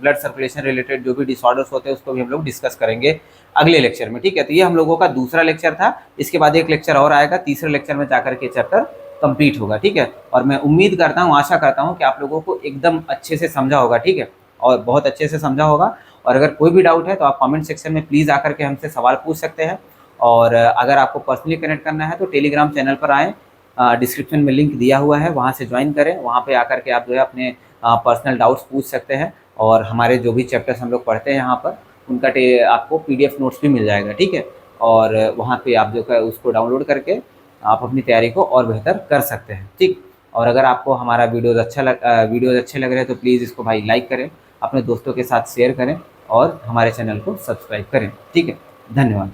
ब्लड सर्कुलेशन रिलेटेड जो भी डिसऑर्डर्स होते हैं उसको भी हम लोग डिस्कस करेंगे अगले लेक्चर में, ठीक है। तो ये हम लोगों का दूसरा लेक्चर था। इसके बाद एक लेक्चर और आएगा, तीसरे लेक्चर में जाकर के चैप्टर कंप्लीट होगा, ठीक है। और मैं उम्मीद करता हूँ, आशा करता हूँ कि आप लोगों को एकदम अच्छे से समझा होगा, ठीक है, और बहुत अच्छे से समझा होगा। और अगर कोई भी डाउट है तो आप कमेंट सेक्शन में प्लीज़ आकर के हमसे सवाल पूछ सकते हैं, और अगर आपको पर्सनली कनेक्ट करना है तो टेलीग्राम चैनल पर आएँ, डिस्क्रिप्शन में लिंक दिया हुआ है, वहाँ से ज्वाइन करें, वहाँ पे आकर के आप जो है अपने पर्सनल डाउट्स पूछ सकते हैं, और हमारे जो भी चैप्टर्स हम लोग पढ़ते हैं यहाँ पर उनका आपको PDF नोट्स भी मिल जाएगा, ठीक है। और वहाँ पे आप जो है उसको डाउनलोड करके आप अपनी तैयारी को और बेहतर कर सकते हैं, ठीक। और अगर आपको हमारा वीडियोज़ अच्छे लग रहे हैं तो प्लीज़ इसको भाई लाइक करें, अपने दोस्तों के साथ शेयर करें, और हमारे चैनल को सब्सक्राइब करें, ठीक है। धन्यवाद।